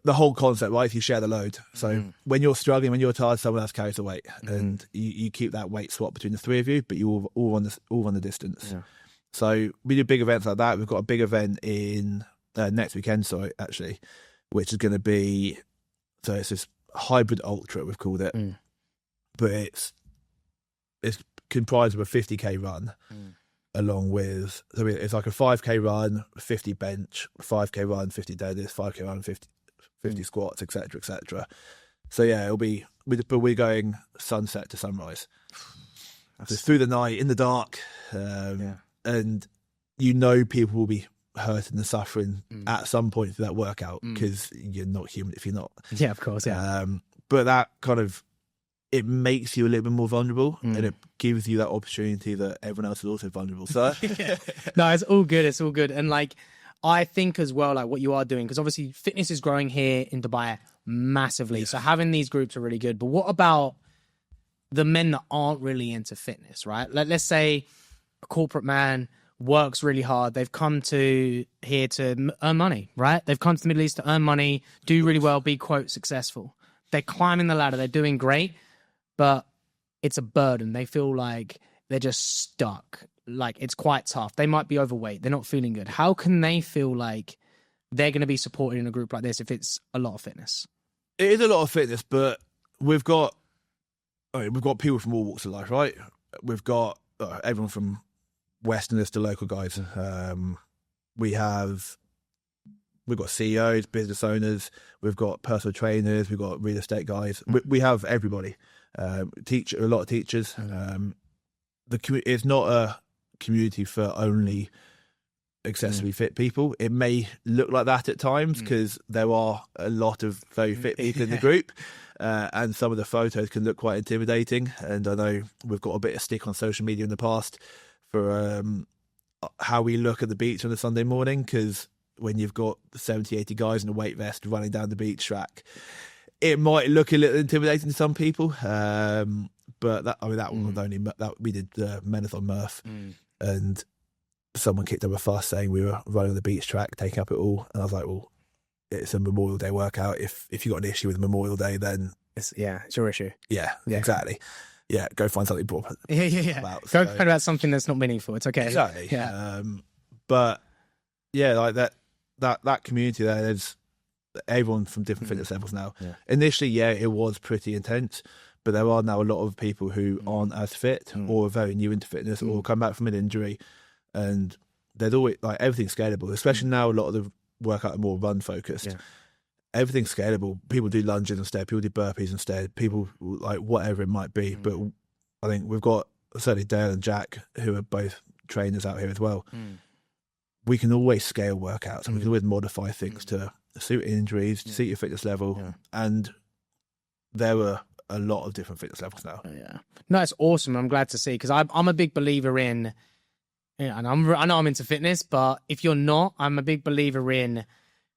the whole concept, right? If you share the load, so when you're struggling, when you're tired, someone else carries the weight, and you keep that weight swap between the 3 of you, but you all run the distance. So we do big events like that. We've got a big event in next weekend, actually, which is going to be, so it's this hybrid ultra, we've called it, but it's comprised of a 50k run. Along with, so it's like a 5k run, 50 bench, 5k run, 50 deadlifts, 5k run, 50 squats, etc. So yeah, it'll be, but we're going sunset to sunrise. So through the night, in the dark, and people will be hurting and suffering at some point through that workout, because you're not human if you're not. Yeah, of course, yeah. But that kind of, it makes you a little bit more vulnerable, and it gives you that opportunity that everyone else is also vulnerable. So, no, it's all good. It's all good. And like, I think as well, like what you are doing, because obviously fitness is growing here in Dubai massively. So having these groups are really good. But what about the men that aren't really into fitness, right? Let's say a corporate man works really hard. They've come to here to earn money, right? They've come to the Middle East to earn money, do really well, be, quote, successful. They're climbing the ladder. They're doing great, but it's a burden. They feel like they're just stuck. Like, it's quite tough. They might be overweight. They're not feeling good. How can they feel like they're going to be supported in a group like this if it's a lot of fitness? It is a lot of fitness, but we've got people from all walks of life, right? We've got everyone from Westerners to local guys. We've got CEOs, business owners. We've got personal trainers. We've got real estate guys. We have everybody. A lot of teachers. It's not a community for only excessively fit people. It may look like that at times because there are a lot of very fit people in the group, and some of the photos can look quite intimidating. And I know we've got a bit of stick on social media in the past for how we look at the beach on a Sunday morning, because when you've got 70, 80 guys in a weight vest running down the beach track, it might look a little intimidating to some people. But that was only that we did the Menathon Murph, and someone kicked up a fuss saying we were running on the beach track, taking up it all, and I was like, well, it's a Memorial Day workout. If you got an issue with Memorial Day, then it's your issue. Yeah, exactly. Yeah, go find something about. Go find about something that's not meaningful. It's okay. Exactly. Yeah. But yeah, like that community there, there's everyone from different fitness levels now. Yeah. Initially, it was pretty intense, but there are now a lot of people who aren't as fit or are very new into fitness or come back from an injury, and there's always like everything's scalable. Especially now, a lot of the workout are more run focused. Yeah. Everything's scalable. People do lunges instead. People do burpees instead. People like whatever it might be. But I think we've got certainly Dale and Jack, who are both trainers out here as well. We can always scale workouts, and we can always modify things to suit injuries, to suit your fitness level, and there are a lot of different fitness levels now. No, it's awesome. I'm glad to see, because I'm a big believer in, and I know I'm into fitness, but if you're not, I'm a big believer in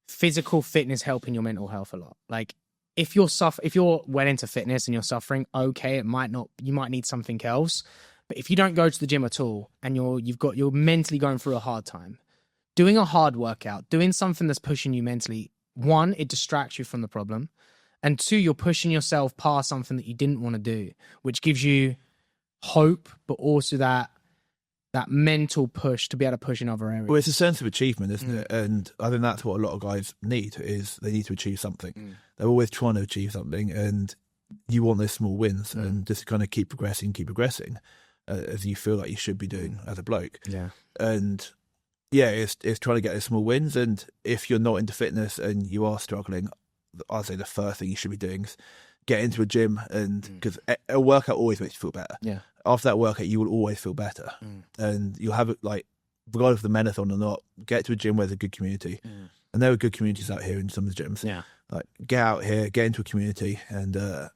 physical fitness helping your mental health a lot. Like, if you're well into fitness and you're suffering, okay, you might need something else. But if you don't go to the gym at all and you're mentally going through a hard time, doing a hard workout, doing something that's pushing you mentally, one, it distracts you from the problem, and two, you're pushing yourself past something that you didn't want to do, which gives you hope, but also that mental push to be able to push in other areas. Well, it's a sense of achievement, isn't it? And I think that's what a lot of guys need, is they need to achieve something. They're always trying to achieve something, and you want those small wins and just kind of keep progressing as you feel like you should be doing as a bloke. Yeah. And yeah, it's trying to get those small wins. And if you're not into fitness and you are struggling, I'd say the first thing you should be doing is get into a gym, and because a workout always makes you feel better. Yeah. After that workout, you will always feel better, and you'll have it, like, regardless of the Menathon or not, get to a gym where there's a good community, and there are good communities out here in some of the gyms. Yeah, like, get out here, get into a community, and kind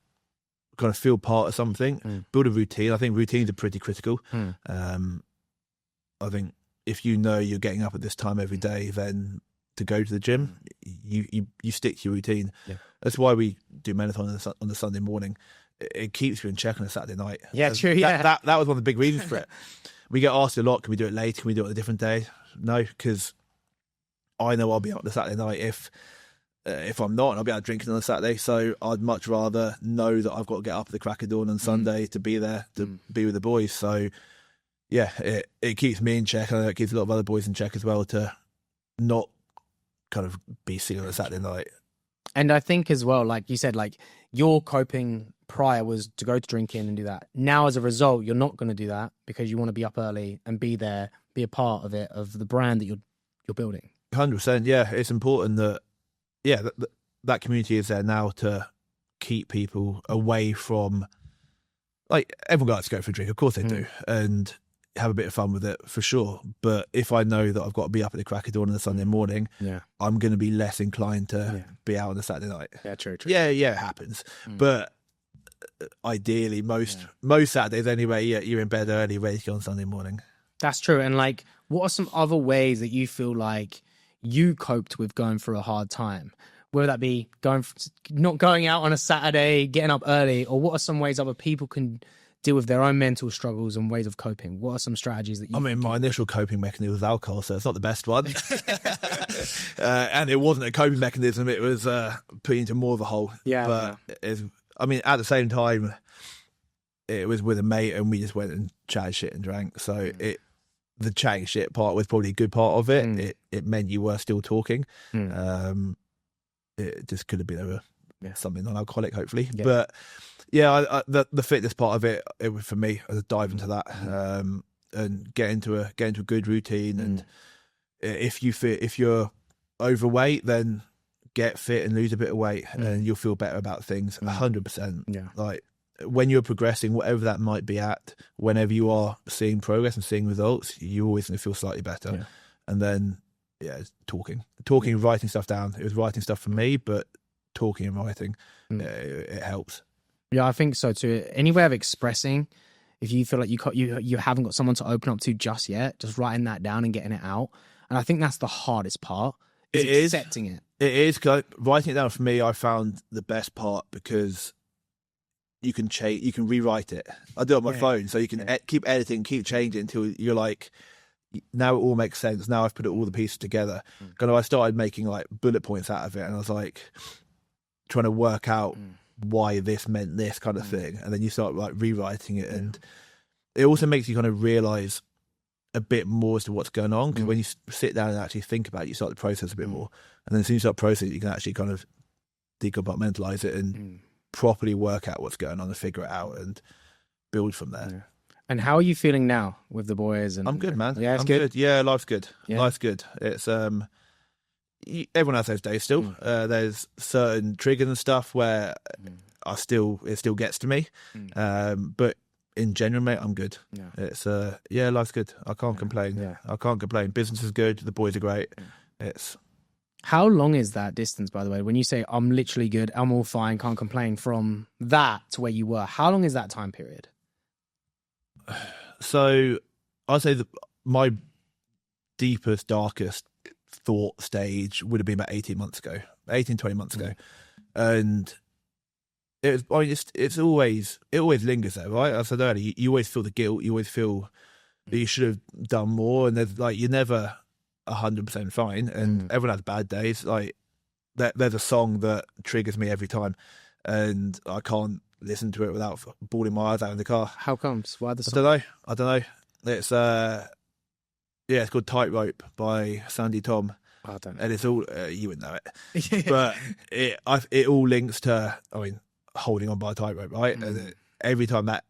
of feel part of something. Build a routine. I think routines are pretty critical. I think if you know you're getting up at this time every day, then to go to the gym, you stick to your routine. Yeah. That's why we do Menathon on the Sunday morning. It keeps you in check on a Saturday night. Yeah, true. Yeah, that was one of the big reasons for it. We get asked a lot, can we do it late? Can we do it on a different day? No, because I know I'll be out on a Saturday night if I'm not, and I'll be out drinking on a Saturday. So I'd much rather know that I've got to get up at the crack of dawn on Sunday to be there, to be with the boys. So yeah, it keeps me in check. I know it keeps a lot of other boys in check as well, to not kind of be seen on a Saturday night. And I think as well, like you said, like, your coping prior was to go to drinking and do that. Now, as a result, you're not going to do that because you want to be up early and be there, be a part of it, of the brand that you're building. 100%. Yeah, it's important that that community is there now to keep people away from, like, everyone likes to go for a drink, of course they do, and have a bit of fun with it for sure. But if I know that I've got to be up at the crack of dawn on a Sunday morning, I'm going to be less inclined to be out on a Saturday night. Yeah, true. Yeah, it happens. But ideally, most Saturdays anyway, you're in bed early, ready to go on Sunday morning. That's true. And like, what are some other ways that you feel like you coped with going through a hard time? Whether that be not going out on a Saturday, getting up early, or what are some ways other people can deal with their own mental struggles and ways of coping? What are some strategies that you... I mean, my initial coping mechanism was alcohol, so it's not the best one. And it wasn't a coping mechanism, it was putting into more of a hole. Yeah. But I mean, at the same time, it was with a mate and we just went and chatted shit and drank. So the chatting shit part was probably a good part of it. It meant you were still talking. It just could have been over something non-alcoholic, hopefully. Yeah. But yeah, the fitness part of it was for me. I just dive into that and get into a good routine. And if you're overweight, then get fit and lose a bit of weight, and you'll feel better about things. 100%. Yeah. Like when you're progressing, whatever that might be at, whenever you are seeing progress and seeing results, you're always going to feel slightly better. Yeah. And then it's talking, writing stuff down. It was writing stuff for me, but talking and writing, it helps. Yeah, I think so too. Any way of expressing, if you feel like you haven't got someone to open up to just yet, just writing that down and getting it out. And I think that's the hardest part. Is accepting it. It is, because writing it down for me, I found the best part, because you can rewrite it. I do it on my phone, so you can keep editing, keep changing until you're like, now it all makes sense. Now I've put all the pieces together. Kind of, I started making like bullet points out of it, and I was like trying to work out why this meant this kind of thing. And then you start like rewriting it, and it also makes you kind of realize a bit more as to what's going on. Because when you sit down and actually think about it, you start to process a bit more. And then as soon as you start processing, you can actually kind of decompartmentalize it and properly work out what's going on and figure it out and build from there. Yeah. And how are you feeling now with the boys? And I'm good, man. Yeah, it's good. Yeah, life's good. Yeah. Life's good. It's everyone has those days still. There's certain triggers and stuff where it still gets to me. But in general, mate, I'm good. Yeah. It's life's good. I can't complain. Yeah. I can't complain. Business is good. The boys are great. It's... How long is that distance, by the way? When you say I'm literally good, I'm all fine, can't complain, from that to where you were, how long is that time period? So I'd say my deepest, darkest thought stage would have been about 20 months ago. And it always lingers there, right? As I said earlier, you always feel the guilt. You always feel that you should have done more. And there's like, you're never 100% fine. And everyone has bad days. Like there's a song that triggers me every time, and I can't listen to it without bawling my eyes out in the car. How comes? Why the song? I don't know. It's it's called Tightrope by Sandy Tom. I don't know. And it's all you wouldn't know it, but it all links to, I mean, holding on by a tightrope, right? And every time that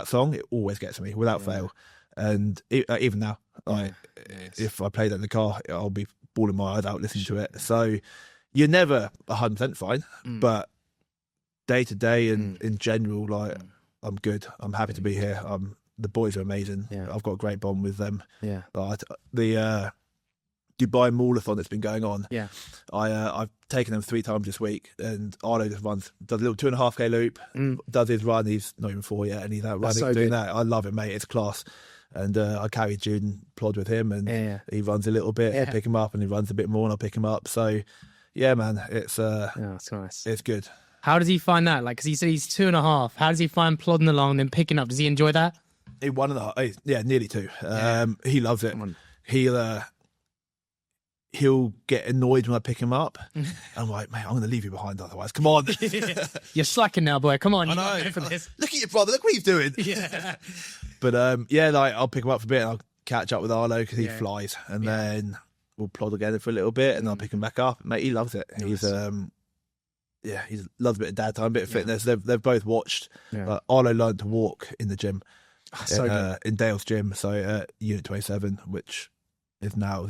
song, it always gets me without fail. And even now, like if I play that in the car, I'll be bawling my eyes out listening to it. So you're never 100% fine, but day to day and in general, like I'm good. I'm happy to be here. The boys are amazing. Yeah. I've got a great bond with them. Yeah. But the Dubai Maulathon that's been going on. Yeah. I've taken them 3 times this week, and Arlo just does a little 2.5K loop, does his run. He's not even 4 yet, and he's out running, doing that. I love it, mate. It's class. And I carry Jude and plod with him, and he runs a little bit. I pick him up, and he runs a bit more, and I'll pick him up. So, yeah, man, it's nice. It's good. How does he find that? Like, because he said he's 2.5. How does he find plodding along and then picking up? Does he enjoy that? 1.5. Yeah, nearly 2. He loves it. He'll get annoyed when I pick him up. I'm like, mate, I'm going to leave you behind otherwise. Come on. You're slacking now, boy. Come on. I know. For this. Look at your brother. Look what he's doing. Yeah. But like I'll pick him up for a bit, and I'll catch up with Arlo because he flies, and then we'll plod together for a little bit, and I'll pick him back up. Mate, he loves it. Nice. He loves a bit of dad time, a bit of fitness. They've both watched. Arlo learned to walk in the gym, in Dale's gym, so Unit 27, which is now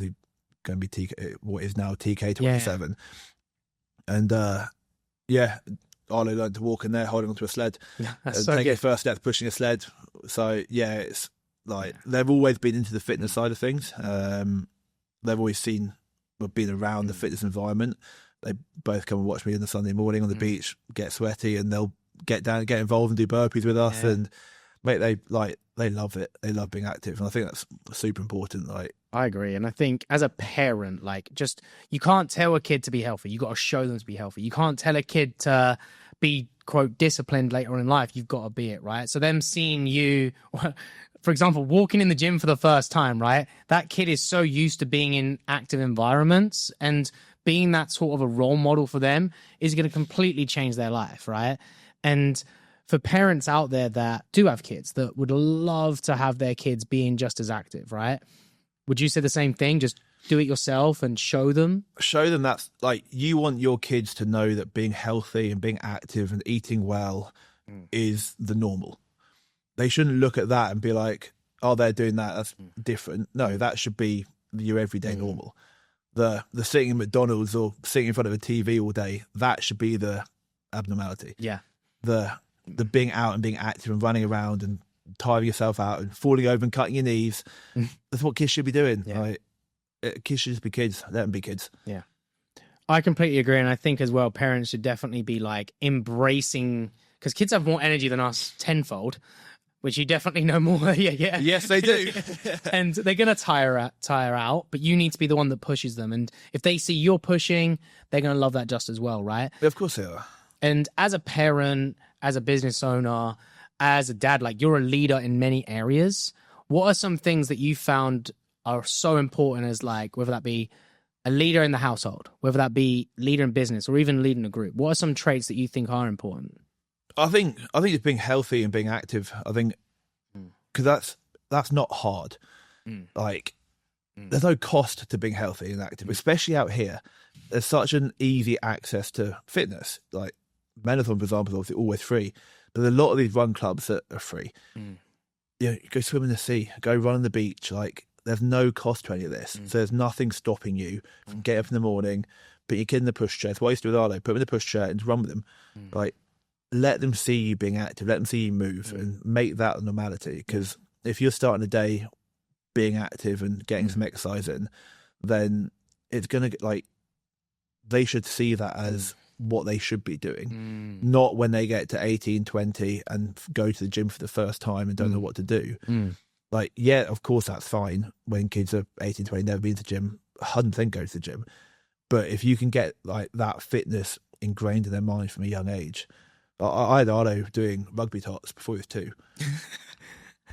going to be what is now TK27, and Arlo learned to walk in there, holding onto a sled, and taking his first step, pushing a sled. So it's like they've always been into the fitness side of things. They've always been around the fitness environment. They both come and watch me on the Sunday morning on the beach, get sweaty, and they'll get down, get involved, and do burpees with us. And mate, they love it. They love being active, and I think that's super important. Like, I agree. And I think as a parent, like, just, you can't tell a kid to be healthy. You got to show them to be healthy. You can't tell a kid to be, quote, disciplined later on in life. You've got to be it, right? So them seeing you, for example, walking in the gym for the first time, right? That kid is so used to being in active environments, and being that sort of a role model for them is going to completely change their life, right? And for parents out there that do have kids that would love to have their kids being just as active, right? Would you say the same thing? Just do it yourself and show them? Show them that's like, you want your kids to know that being healthy and being active and eating well is the normal. They shouldn't look at that and be like, oh, they're doing that, that's different. No, that should be your everyday normal. The sitting in McDonald's or sitting in front of a TV all day, that should be the abnormality. Yeah. The being out and being active and running around and tiring yourself out and falling over and cutting your knees, that's what kids should be doing. Yeah. Like, kids should just be kids. Let them be kids. Yeah. I completely agree. And I think as well, parents should definitely be like embracing, because kids have more energy than us tenfold, which you definitely know more. Yeah. Yes, they do. And they're going to tire out, but you need to be the one that pushes them. And if they see you're pushing, they're going to love that just as well, right? Of course they are. And as a parent, as a business owner, as a dad, like, you're a leader in many areas. What are some things that you found are so important as, like, whether that be a leader in the household, whether that be leader in business, or even leading a group? What are some traits that you think are important? I think it's being healthy and being active. I think because that's not hard. Like, there's no cost to being healthy and active, especially out here. There's such an easy access to fitness. Like, Menathon, for example, is obviously always free, but there's a lot of these run clubs that are free. You go swim in the sea, go run on the beach. Like, there's no cost to any of this. So there's nothing stopping you from getting up in the morning, put your kid in the pushchair. It's what I used to do with Arlo. Put him in the pushchair and just run with him. Like, let them see you being active. Let them see you move and make that a normality. Because if you're starting the day being active and getting some exercise in, then it's going to get, like, they should see that as what they should be doing, not when they get to 18, 20 and go to the gym for the first time and don't know what to do. Like, yeah, of course, that's fine. When kids are 18, 20, never been to the gym, 100% go to the gym. But if you can get, like, that fitness ingrained in their mind from a young age. I had Arlo doing rugby tots before he was 2.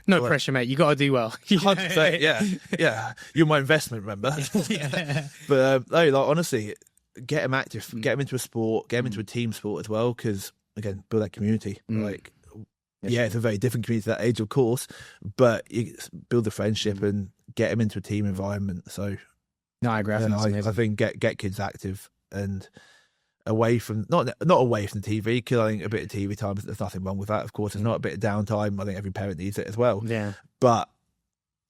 No pressure, mate. You got to do well. 100%, yeah. You're my investment, remember? But no, like, honestly, get them active, get them into a sport, get them into a team sport as well, because, again, build that community. Like, yeah, it's a very different community at that age, of course, but you build the friendship and get them into a team environment. So, no, I agree. I think get kids active and away from not away from the TV, because I think a bit of TV time, there's nothing wrong with that. Of course, there's not a bit of downtime. I think every parent needs it as well. Yeah, but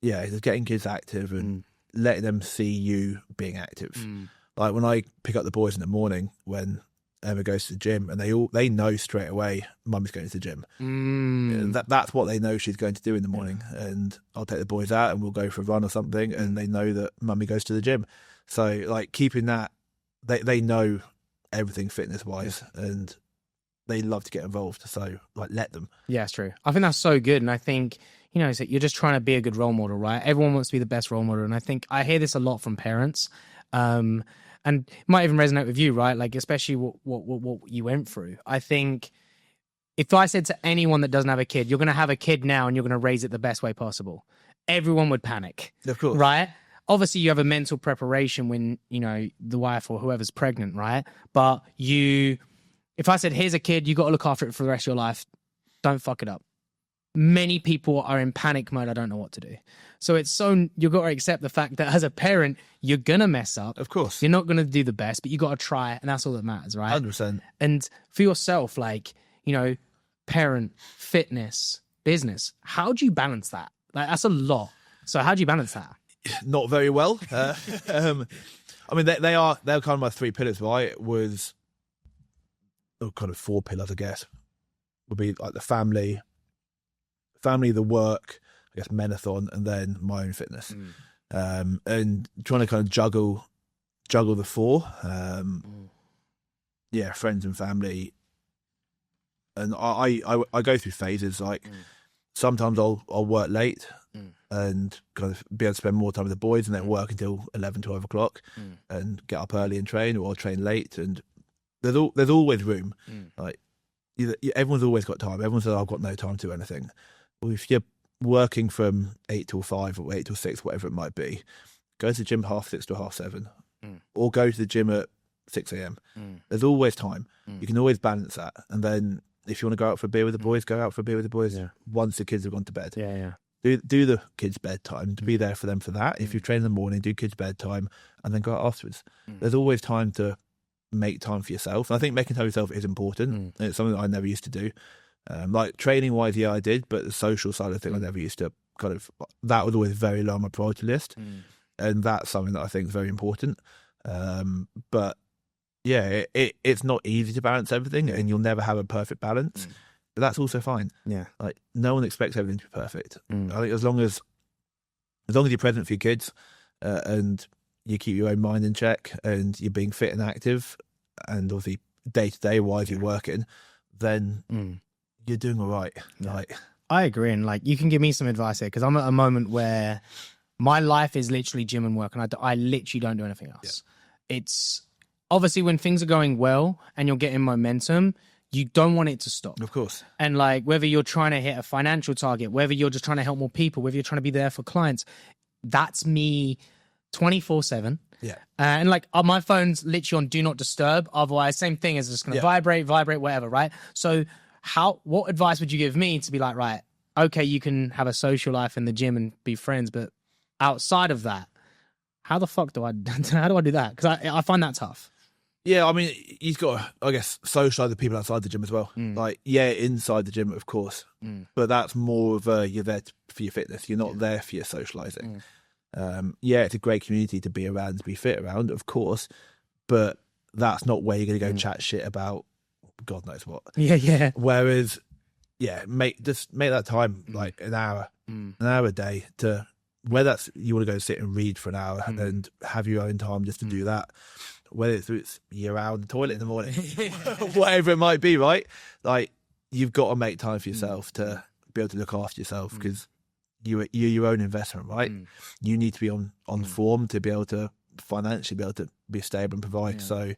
yeah, just getting kids active and letting them see you being active. Like, when I pick up the boys in the morning when Emma goes to the gym, and they know straight away Mummy's going to the gym. That's what they know she's going to do in the morning. And I'll take the boys out and we'll go for a run or something, and they know that Mummy goes to the gym. So, like, keeping that, they know everything fitness wise, and they love to get involved. So, like, let them. Yeah, it's true. I think that's so good. And I think, you know, you're just trying to be a good role model, right? Everyone wants to be the best role model. And I think I hear this a lot from parents. And it might even resonate with you, right? Like, especially what you went through. I think if I said to anyone that doesn't have a kid, you're going to have a kid now and you're going to raise it the best way possible, everyone would panic. Of course. Right? Obviously, you have a mental preparation when, you know, the wife or whoever's pregnant, right? But if I said, here's a kid, you got to look after it for the rest of your life, don't fuck it up. Many people are in panic mode. I don't know what to do. So you've got to accept the fact that as a parent, you're going to mess up. Of course. You're not going to do the best, but you got to try. And that's all that matters, right? 100%. And for yourself, like, you know, parent, fitness, business, how do you balance that? Like, that's a lot. So how do you balance that? Not very well. I mean, they're kind of my 3 pillars, right? It was kind of 4 pillars, I guess. Would be like the family, the work, I guess Menathon, and then my own fitness. And trying to kind of juggle the 4. Yeah, friends and family. And I go through phases. Like, sometimes I'll work late and kind of be able to spend more time with the boys and then work until 11, 12 o'clock and get up early and train, or I'll train late. And there's always room. Like everyone's always got time. Everyone says, I've got no time to do anything. Well, if you're working from 8 till 5 or 8 till 6, whatever it might be, go to the gym 6:30 to 7:30 or go to the gym at 6 a.m. There's always time. You can always balance that. And then if you want to go out for a beer with the boys, go out for a beer with the boys once the kids have gone to bed. Do the kids' bedtime, to be there for them for that. If you train in the morning, do kids' bedtime and then go out afterwards. There's always time to make time for yourself. And I think making time for yourself is important. And it's something that I never used to do. Like training wise, yeah, I did, but the social side of things I never used to that was always very low on my priority list. And that's something that I think is very important. But yeah, it's not easy to balance everything, and you'll never have a perfect balance. But that's also fine. Yeah, like no one expects everything to be perfect. I think as long as you're present for your kids, and you keep your own mind in check, and you're being fit and active, and obviously day to day wise you're working, then you're doing all right. Like I agree, and like you can give me some advice here, because I'm at a moment where my life is literally gym and work, and I literally don't do anything else. It's obviously when things are going well and you're getting momentum, you don't want it to stop. Of course. And like whether you're trying to hit a financial target, whether you're just trying to help more people, whether you're trying to be there for clients, that's me 24/7. Yeah. And like my phone's literally on do not disturb. Otherwise, same thing as just going to vibrate, whatever, right? So what advice would you give me to be like, right, okay, you can have a social life in the gym and be friends, but outside of that, how do I do that? Because I find that tough. Yeah, I mean, you've got to, I guess, socialise with people outside the gym as well. Like, yeah, inside the gym, of course, but that's more of you're there for your fitness. You're not there for your socialising. Yeah, it's a great community to be around, to be fit around, of course, but that's not where you're going to go chat shit about God knows what. Yeah. Whereas, yeah, make that time like an hour a day to, whether that's you want to go sit and read for an hour and have your own time just to do that. Whether it's you're out on the toilet in the morning, whatever it might be, right? Like you've got to make time for yourself to be able to look after yourself, because you're your own investment, right? You need to be on form to be able to financially be able to be stable and provide. So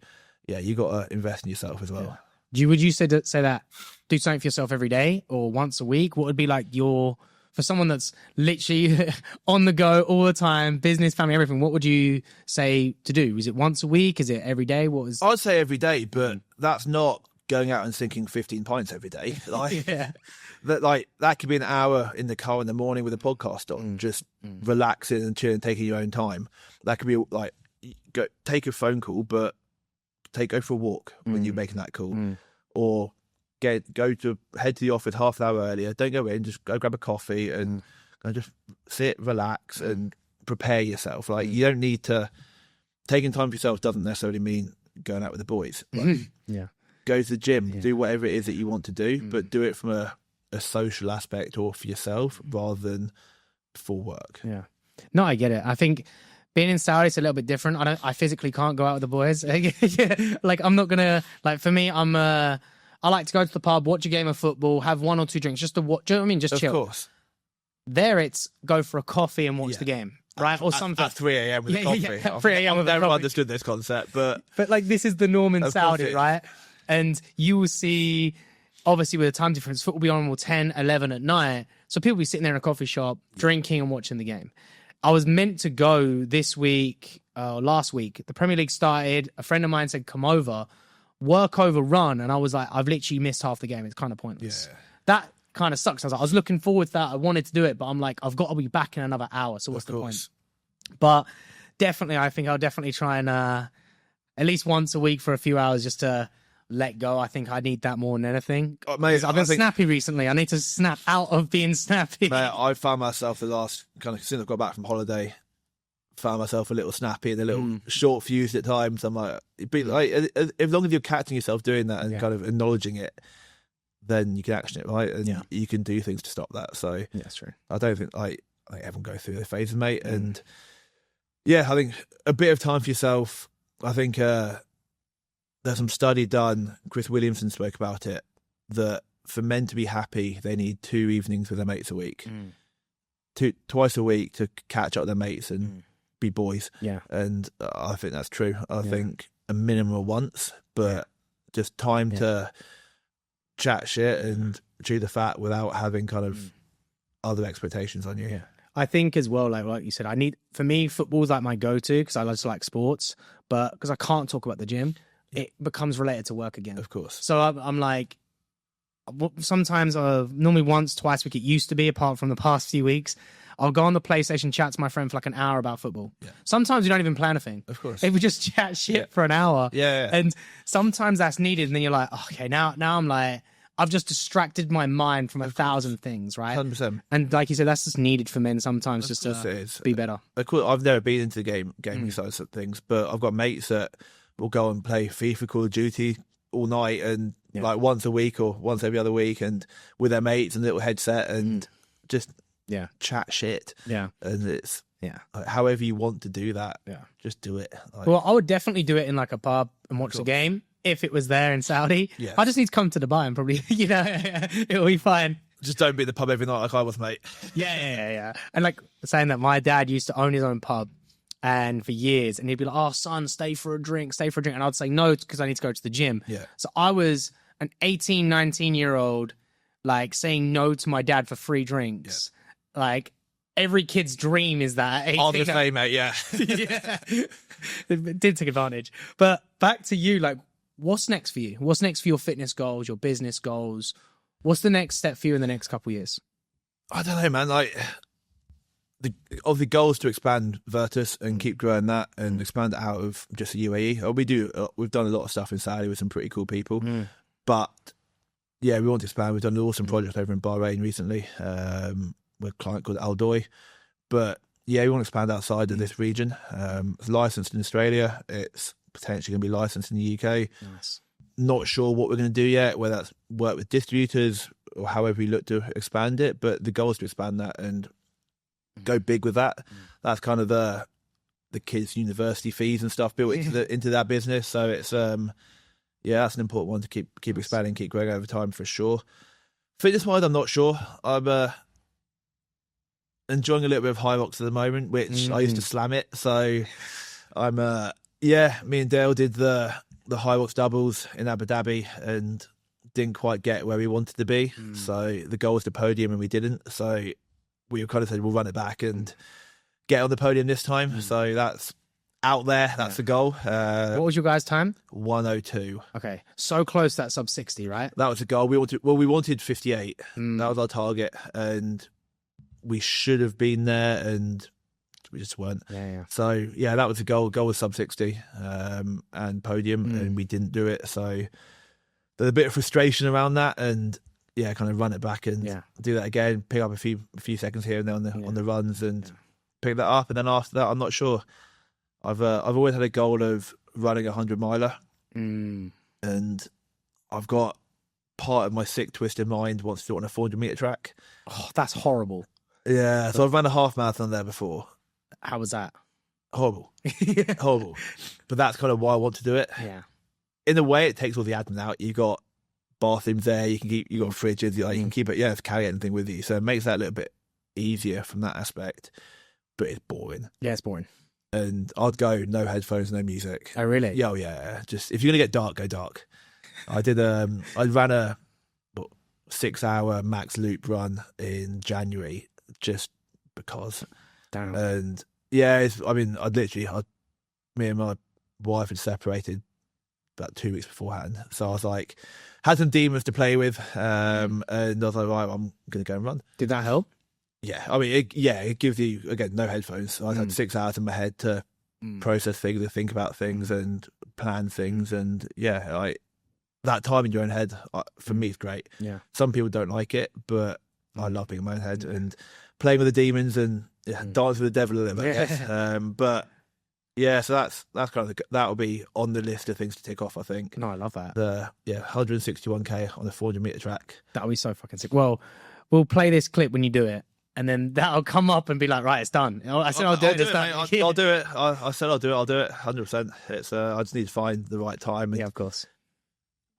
yeah, you got to invest in yourself as well. Would you say that do something for yourself every day or once a week? What would be like for someone that's literally on the go all the time, business, family, everything, what would you say to do? Is it once a week? Is it every day? I'd say every day, but that's not going out and sinking 15 pints every day. Like that could be an hour in the car in the morning with a podcast on, just relaxing and chilling, taking your own time. That could be like take a phone call, but go for a walk when you're making that call, or head to the office half an hour earlier. Don't go in, just go grab a coffee and just sit, relax, and prepare yourself. Like you don't need to. Taking time for yourself doesn't necessarily mean going out with the boys. Like, go to the gym, do whatever it is that you want to do, but do it from a social aspect or for yourself rather than for work. Yeah, no, I get it. I think being in Saudi is a little bit different. I physically can't go out with the boys. Like I'm not gonna, like for me, I like to go to the pub, watch a game of football, have one or two drinks, just to watch. Do you know what I mean? Just chill. Of course. There, it's go for a coffee and watch the game, right? Or something at 3 a.m. with a coffee. At 3 a.m. with a coffee. I've never understood this concept, but like this is the norm in Saudi, right? And you will see, obviously, with the time difference, football will be on till 10, 11 at night. So people will be sitting there in a coffee shop, drinking and watching the game. I was meant to go this week, last week. The Premier League started. A friend of mine said, come over. Work overrun, and I was like, I've literally missed half the game. It's kind of pointless. That kind of sucks. I was looking forward to that. I wanted to do it, but I'm like, I've got to be back in another hour. So what's the point? But definitely, I think I'll definitely try and at least once a week for a few hours just to let go. I think I need that more than anything. Mate, I've been snappy recently. I need to snap out of being snappy. Mate, I found myself the last since I've got back from holiday, found myself a little snappy and a little short fused at times. I'm like, as long as you're catching yourself doing that and kind of acknowledging it, then you can action it, right? And you can do things to stop that. So that's true. I don't think I think everyone goes through their phases, mate. And I think a bit of time for yourself. I think there's some study done. Chris Williamson spoke about it, that for men to be happy, they need 2 evenings with their mates a week. Twice a week to catch up with their mates and be boys. Yeah. And I think that's true. I think a minimum of once, but just time to chat shit and chew the fat without having kind of other expectations on you. Yeah. I think as well, like you said, for me, football's like my go-to because I just like sports, but because I can't talk about the gym, it becomes related to work again. Of course. So I'm like, sometimes, normally once, twice a week, it used to be, apart from the past few weeks, I'll go on the PlayStation, chat to my friend for like an hour about football. Yeah. Sometimes we don't even plan a thing. Of course. If we just chat shit for an hour. Yeah. And sometimes that's needed. And then you're like, okay, now I'm like, I've just distracted my mind from 1,000 things, right? 100%. And like you said, that's just needed for men sometimes just to be better. I've never been into the gaming sides of things, but I've got mates that will go and play FIFA, Call of Duty all night and like once a week or once every other week and with their mates and a little headset and just chat shit. Yeah. And it's like, however you want to do that, just do it. Like, well, I would definitely do it in like a pub and watch the game. If it was there in Saudi, I just need to come to Dubai and probably, it'll be fine. Just don't be at the pub every night like I was, mate. Yeah. And like saying that my dad used to own his own pub and for years, and he'd be like, oh, son, stay for a drink. And I'd say no, because I need to go to the gym. Yeah. So I was an 18, 19-year-old, like saying no to my dad for free drinks. Yeah. Like every kid's dream is that. Honestly, mate, yeah. It did take advantage. But back to you, like, what's next for you? What's next for your fitness goals, your business goals? What's the next step for you in the next couple of years? I don't know, man. Like, the goal is to expand Virtus and keep growing that and expand it out of just the UAE. We've done a lot of stuff in Saudi with some pretty cool people. But, yeah, we want to expand. We've done an awesome project over in Bahrain recently with a client called Aldoy. But, yeah, we want to expand outside of this region. It's licensed in Australia. It's potentially going to be licensed in the UK. Nice. Not sure what we're going to do yet, whether that's work with distributors or however we look to expand it. But the goal is to expand that and go big with that. That's kind of the kids' university fees and stuff built into that business. So it's that's an important one to keep expanding, keep growing over time for sure. Fitness wise, I'm not sure. I'm enjoying a little bit of high rocks at the moment, which I used to slam it. So I'm me and Dale did the high rocks doubles in Abu Dhabi and didn't quite get where we wanted to be. So the goal was the podium and we didn't. So we kind of said we'll run it back and get on the podium this time. So that's out there. That's the goal. What was your guys' time? 1:02. Okay, so close to that sub 60, right? That was the goal. We wanted 58. That was our target, and we should have been there, and we just weren't. So that was the goal. Goal was sub 60 and podium, and we didn't do it. So there's a bit of frustration around that, and kind of run it back and do that again. Pick up a few seconds here and there on the runs and pick that up. And then after that, I'm not sure. I've always had a goal of running a 100-miler, and I've got part of my sick, twisted mind wants to do it on a 400-meter track. Oh, that's horrible. Yeah, so I've run a half marathon there before. How was that? Horrible. Horrible. But that's kind of why I want to do it. Yeah. In a way, it takes all the admin out. You got bathrooms there. You got fridges. You can keep it. You don't have to carry anything with you, so it makes that a little bit easier from that aspect. But it's boring. Yeah, it's boring. And I'd go no headphones, no music. Oh, really? Yeah. Just if you're gonna get dark, go dark. I did. I ran a 6-hour max loop run in January just because. Damn. And me and my wife had separated about 2 weeks beforehand, so I was like, had some demons to play with, and I was like, right, I'm gonna go and run. Did that help? Yeah, I mean, it gives you, again, no headphones. I had 6 hours in my head to process things, to think about things and plan things. And that time in your own head, for me, is great. Yeah. Some people don't like it, but I love being in my own head and playing with the demons and dancing with the devil a little bit, I guess. But so that's kind of, that'll be on the list of things to tick off, I think. No, I love that. 161k on a 400-meter track. That'll be so fucking sick. Well, we'll play this clip when you do it. And then that'll come up and be like, right, it's done. I said I'll do it. I'll do it. I said I'll do it. I'll do it. 100%. It's I just need to find the right time. Yeah, of course.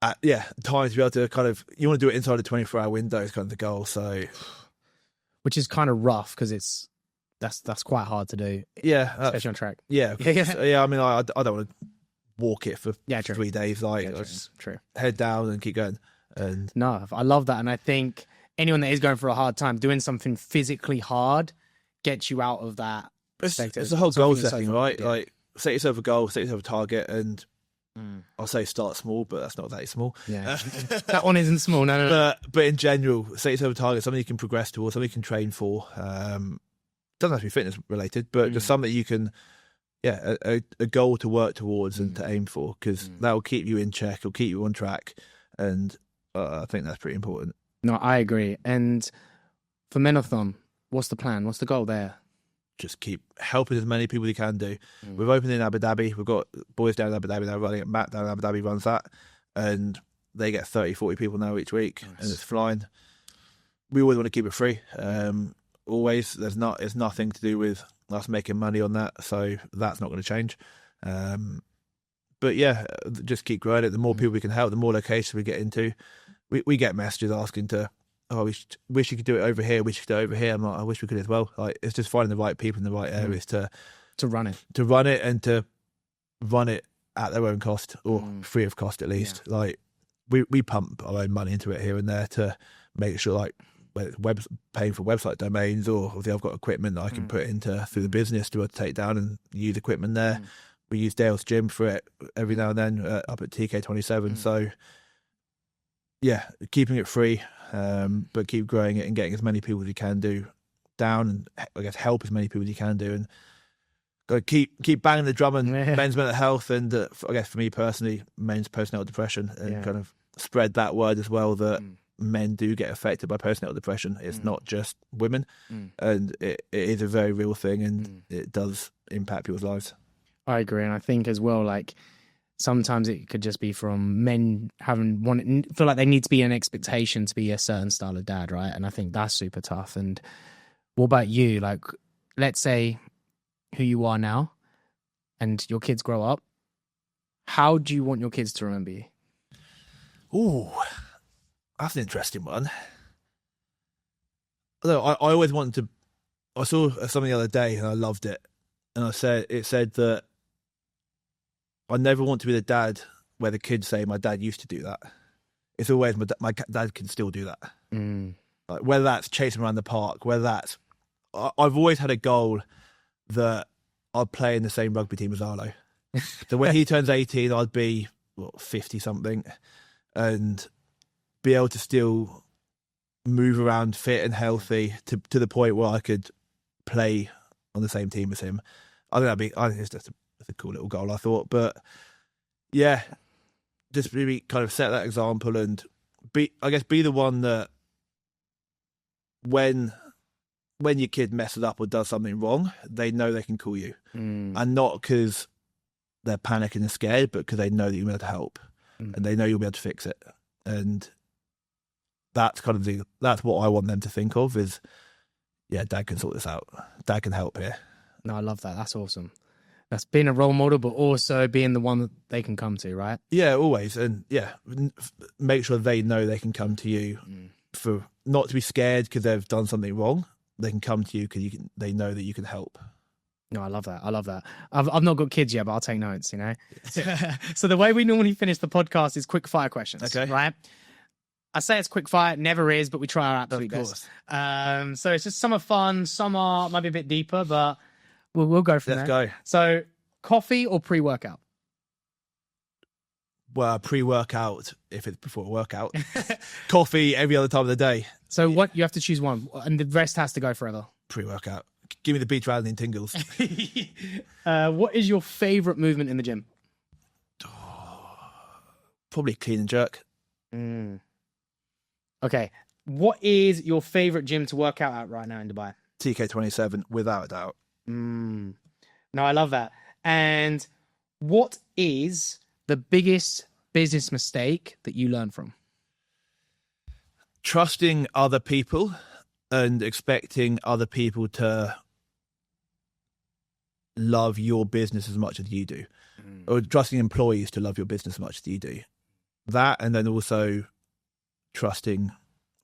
Time to be able to kind of, you want to do it inside a 24-hour window is kind of the goal. So, which is kind of rough because that's quite hard to do. Yeah, especially on track. Yeah, yeah. I mean, I don't want to walk it for true. 3 days. Like, true. Head down and keep going. And no, I love that, and I think anyone that is going through a hard time, doing something physically hard gets you out of that. It's the whole goal setting, right? Yeah. Like, set yourself a goal, set yourself a target, and I'll say start small, but that's not that small. Yeah, that one isn't small. No. But in general, set yourself a target, something you can progress towards, something you can train for. Doesn't have to be fitness related, but just something you can, a goal to work towards and to aim for, because that will keep you in check, it'll keep you on track, and I think that's pretty important. No, I agree. And for Menathon, what's the plan? What's the goal there? Just keep helping as many people as you can do. We've opened in Abu Dhabi. We've got boys down in Abu Dhabi now running it. Matt down in Abu Dhabi runs that. And they get 30, 40 people now each week. Nice. And it's flying. We always want to keep it free. Always. It's nothing to do with us making money on that. So that's not going to change. But yeah, just keep growing it. The more people we can help, the more locations we get into. We get messages asking to, wish you could do it over here, wish you could do it over here. I'm like, I wish we could as well. Like, it's just finding the right people in the right areas to run it. To run it and to run it at their own cost, or free of cost at least. Yeah. Like, we pump our own money into it here and there to make sure, like, whether it's paying for website domains, or if I've got equipment that I can put into through the business to take down and use equipment there. We use Dale's gym for it every now and then up at TK27. So, yeah, keeping it free, but keep growing it and getting as many people as you can do down, and I guess help as many people as you can do, and got to keep banging the drum on men's mental health, and I guess for me personally, men's postnatal depression, and kind of spread that word as well, that men do get affected by postnatal depression. It's not just women, and it is a very real thing, and it does impact people's lives. I agree, and I think as well, like, sometimes it could just be from men feel like they need to be an expectation to be a certain style of dad, right? And I think that's super tough. And what about you? Like, let's say who you are now and your kids grow up. How do you want your kids to remember you? Ooh, that's an interesting one. Although I always wanted to, I saw something the other day and I loved it. And it said that I never want to be the dad where the kids say, my dad used to do that. It's always, my dad can still do that. Like, whether that's chasing around the park, whether that's... I've always had a goal that I'd play in the same rugby team as Arlo. So when he turns 18, I'd be, 50-something, and be able to still move around fit and healthy to the point where I could play on the same team as him. I think it's just a cool little goal, I thought. But yeah, just really kind of set that example and be the one that when your kid messes up or does something wrong, they know they can call you. And not because they're panicking and scared, but because they know that you'll be able to help and they know you'll be able to fix it. And that's kind of that's what I want them to think of is, yeah, Dad can sort this out. Dad can help here. No, I love that. That's awesome. That's being a role model, but also being the one that they can come to, right? Yeah, always. And yeah, make sure they know they can come to you for not to be scared because they've done something wrong. They can come to you because they know that you can help. No, I love that. I love that. I've not got kids yet, but I'll take notes, you know? So the way we normally finish the podcast is quick fire questions, okay? Right? I say it's quick fire, it never is, but we try our absolute best. So it's just some are fun, some are maybe a bit deeper, but we'll go from there. Let's go. So, coffee or pre-workout? Well, pre-workout, if it's before a workout. Coffee every other time of the day. So what, you have to choose one, and the rest has to go forever. Pre-workout. Give me the beach rally and tingles. What is your favourite movement in the gym? Probably clean and jerk. Okay. What is your favourite gym to work out at right now in Dubai? TK27, without a doubt. No, I love that. And what is the biggest business mistake that you learned from? Trusting other people and expecting other people to love your business as much as you do. Or trusting employees to love your business as much as you do. that, and then also trusting,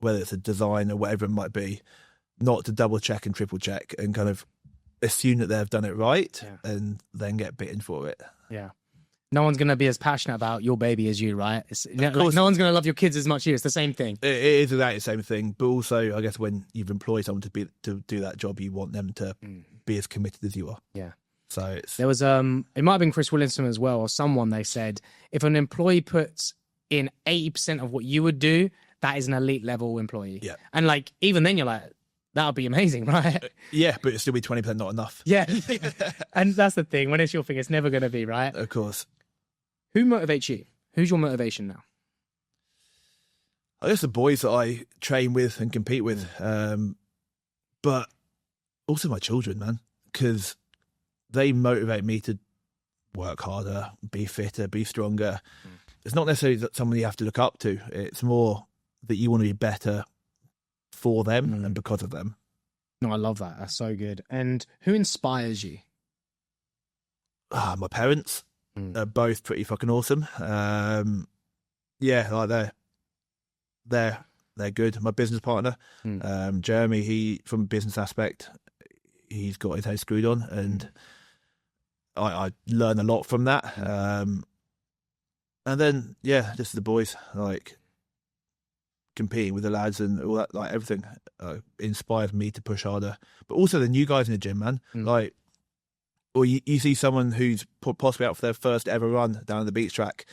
whether it's a design or whatever it might be, not to double check and triple check and kind of assume that they've done it right and then get bitten for it. Yeah. No one's going to be as passionate about your baby as you, right? Like, no one's going to love your kids as much as you. It's the same thing. It is exactly the same thing. But also, I guess when you've employed someone to do that job, you want them to be as committed as you are. Yeah. So there was it might have been Chris Williamson as well, or someone. They said if an employee puts in 80% of what you would do, that is an elite level employee. Yeah. And like even then, you're like, that would be amazing, right? Yeah, but it'd still be 20% not enough. Yeah. And that's the thing. When it's your thing, it's never going to be, right? Of course. Who motivates you? Who's your motivation now? I guess the boys that I train with and compete with, but also my children, man, because they motivate me to work harder, be fitter, be stronger. It's not necessarily that someone you have to look up to. It's more that you want to be better for them and because of them. No, I love that. That's so good. And who inspires you? My parents. They're both pretty fucking awesome. Yeah, like they're good. My business partner, Jeremy, he from a business aspect, he's got his head screwed on, and I learn a lot from that. And then just the boys, like competing with the lads and all that, like everything inspired me to push harder. But also the new guys in the gym, man, like. Or you see someone who's possibly out for their first ever run down the beach track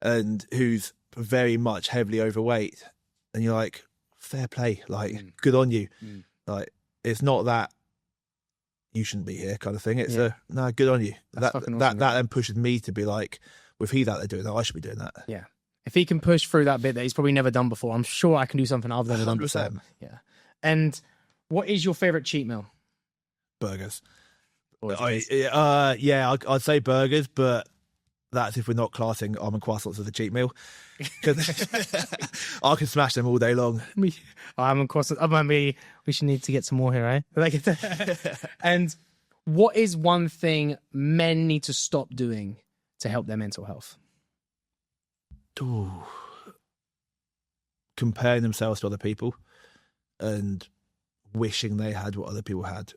and who's very much heavily overweight. And you're like, fair play, like, good on you. Like, it's not that you shouldn't be here kind of thing. It's no, good on you. That then pushes me to be like, well, if he's out there doing that, I should be doing that. Yeah. If he can push through that bit that he's probably never done before, I'm sure I can do something I've never done before. Yeah. And what is your favourite cheat meal? Burgers. I'd say burgers, but that's if we're not classing almond croissants as a cheat meal. I can smash them all day long. Almond croissants. We should need to get some more here, eh? And what is one thing men need to stop doing to help their mental health? Ooh. Comparing themselves to other people and wishing they had what other people had.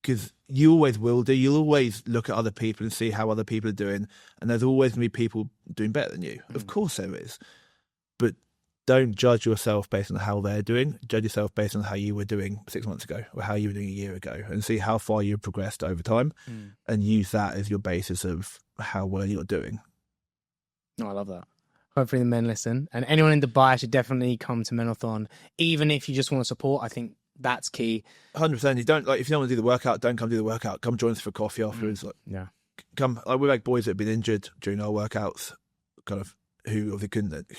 Because you always will do. You'll always look at other people and see how other people are doing, and there's always going to be people doing better than you. Of course there is. But don't judge yourself based on how they're doing. Judge yourself based on how you were doing 6 months ago or how you were doing a year ago, and see how far you've progressed over time and use that as your basis of how well you're doing. Oh, I love that. Hopefully the men listen. And anyone in Dubai should definitely come to Menathon, even if you just want to support. I think that's key. 100%. You don't if you don't want to do the workout, don't come do the workout. Come join us for coffee afterwards. Come. We've had boys that have been injured during our workouts, kind of who obviously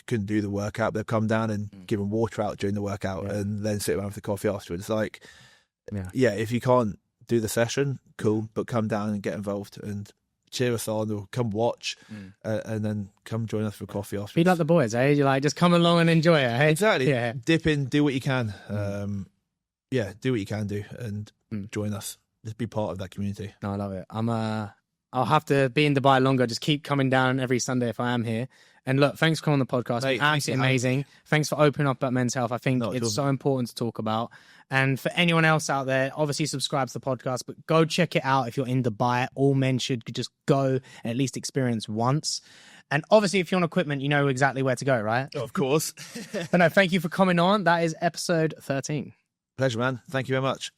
couldn't do the workout. They've come down and given water out during the workout and then sit around for the coffee afterwards. Like, if you can't do the session, cool, but come down and get involved and cheer us on, or come watch, and then come join us for coffee afterwards. Be like the boys, eh? You're like, just come along and enjoy it, eh? Exactly. Yeah. Dip in, do what you can. Do what you can do and join us. Just be part of that community. No, I love it. I'll have to be in Dubai longer. Just keep coming down every Sunday if I am here. And look, thanks for coming on the podcast. Mate, absolutely amazing. Thanks for opening up about men's health. I think it's so important to talk about. And for anyone else out there, obviously subscribe to the podcast, but go check it out if you're in Dubai. All men should just go and at least experience once. And obviously, if you're on equipment, you know exactly where to go, right? Of course. But no, thank you for coming on. That is episode 13. Pleasure, man. Thank you very much.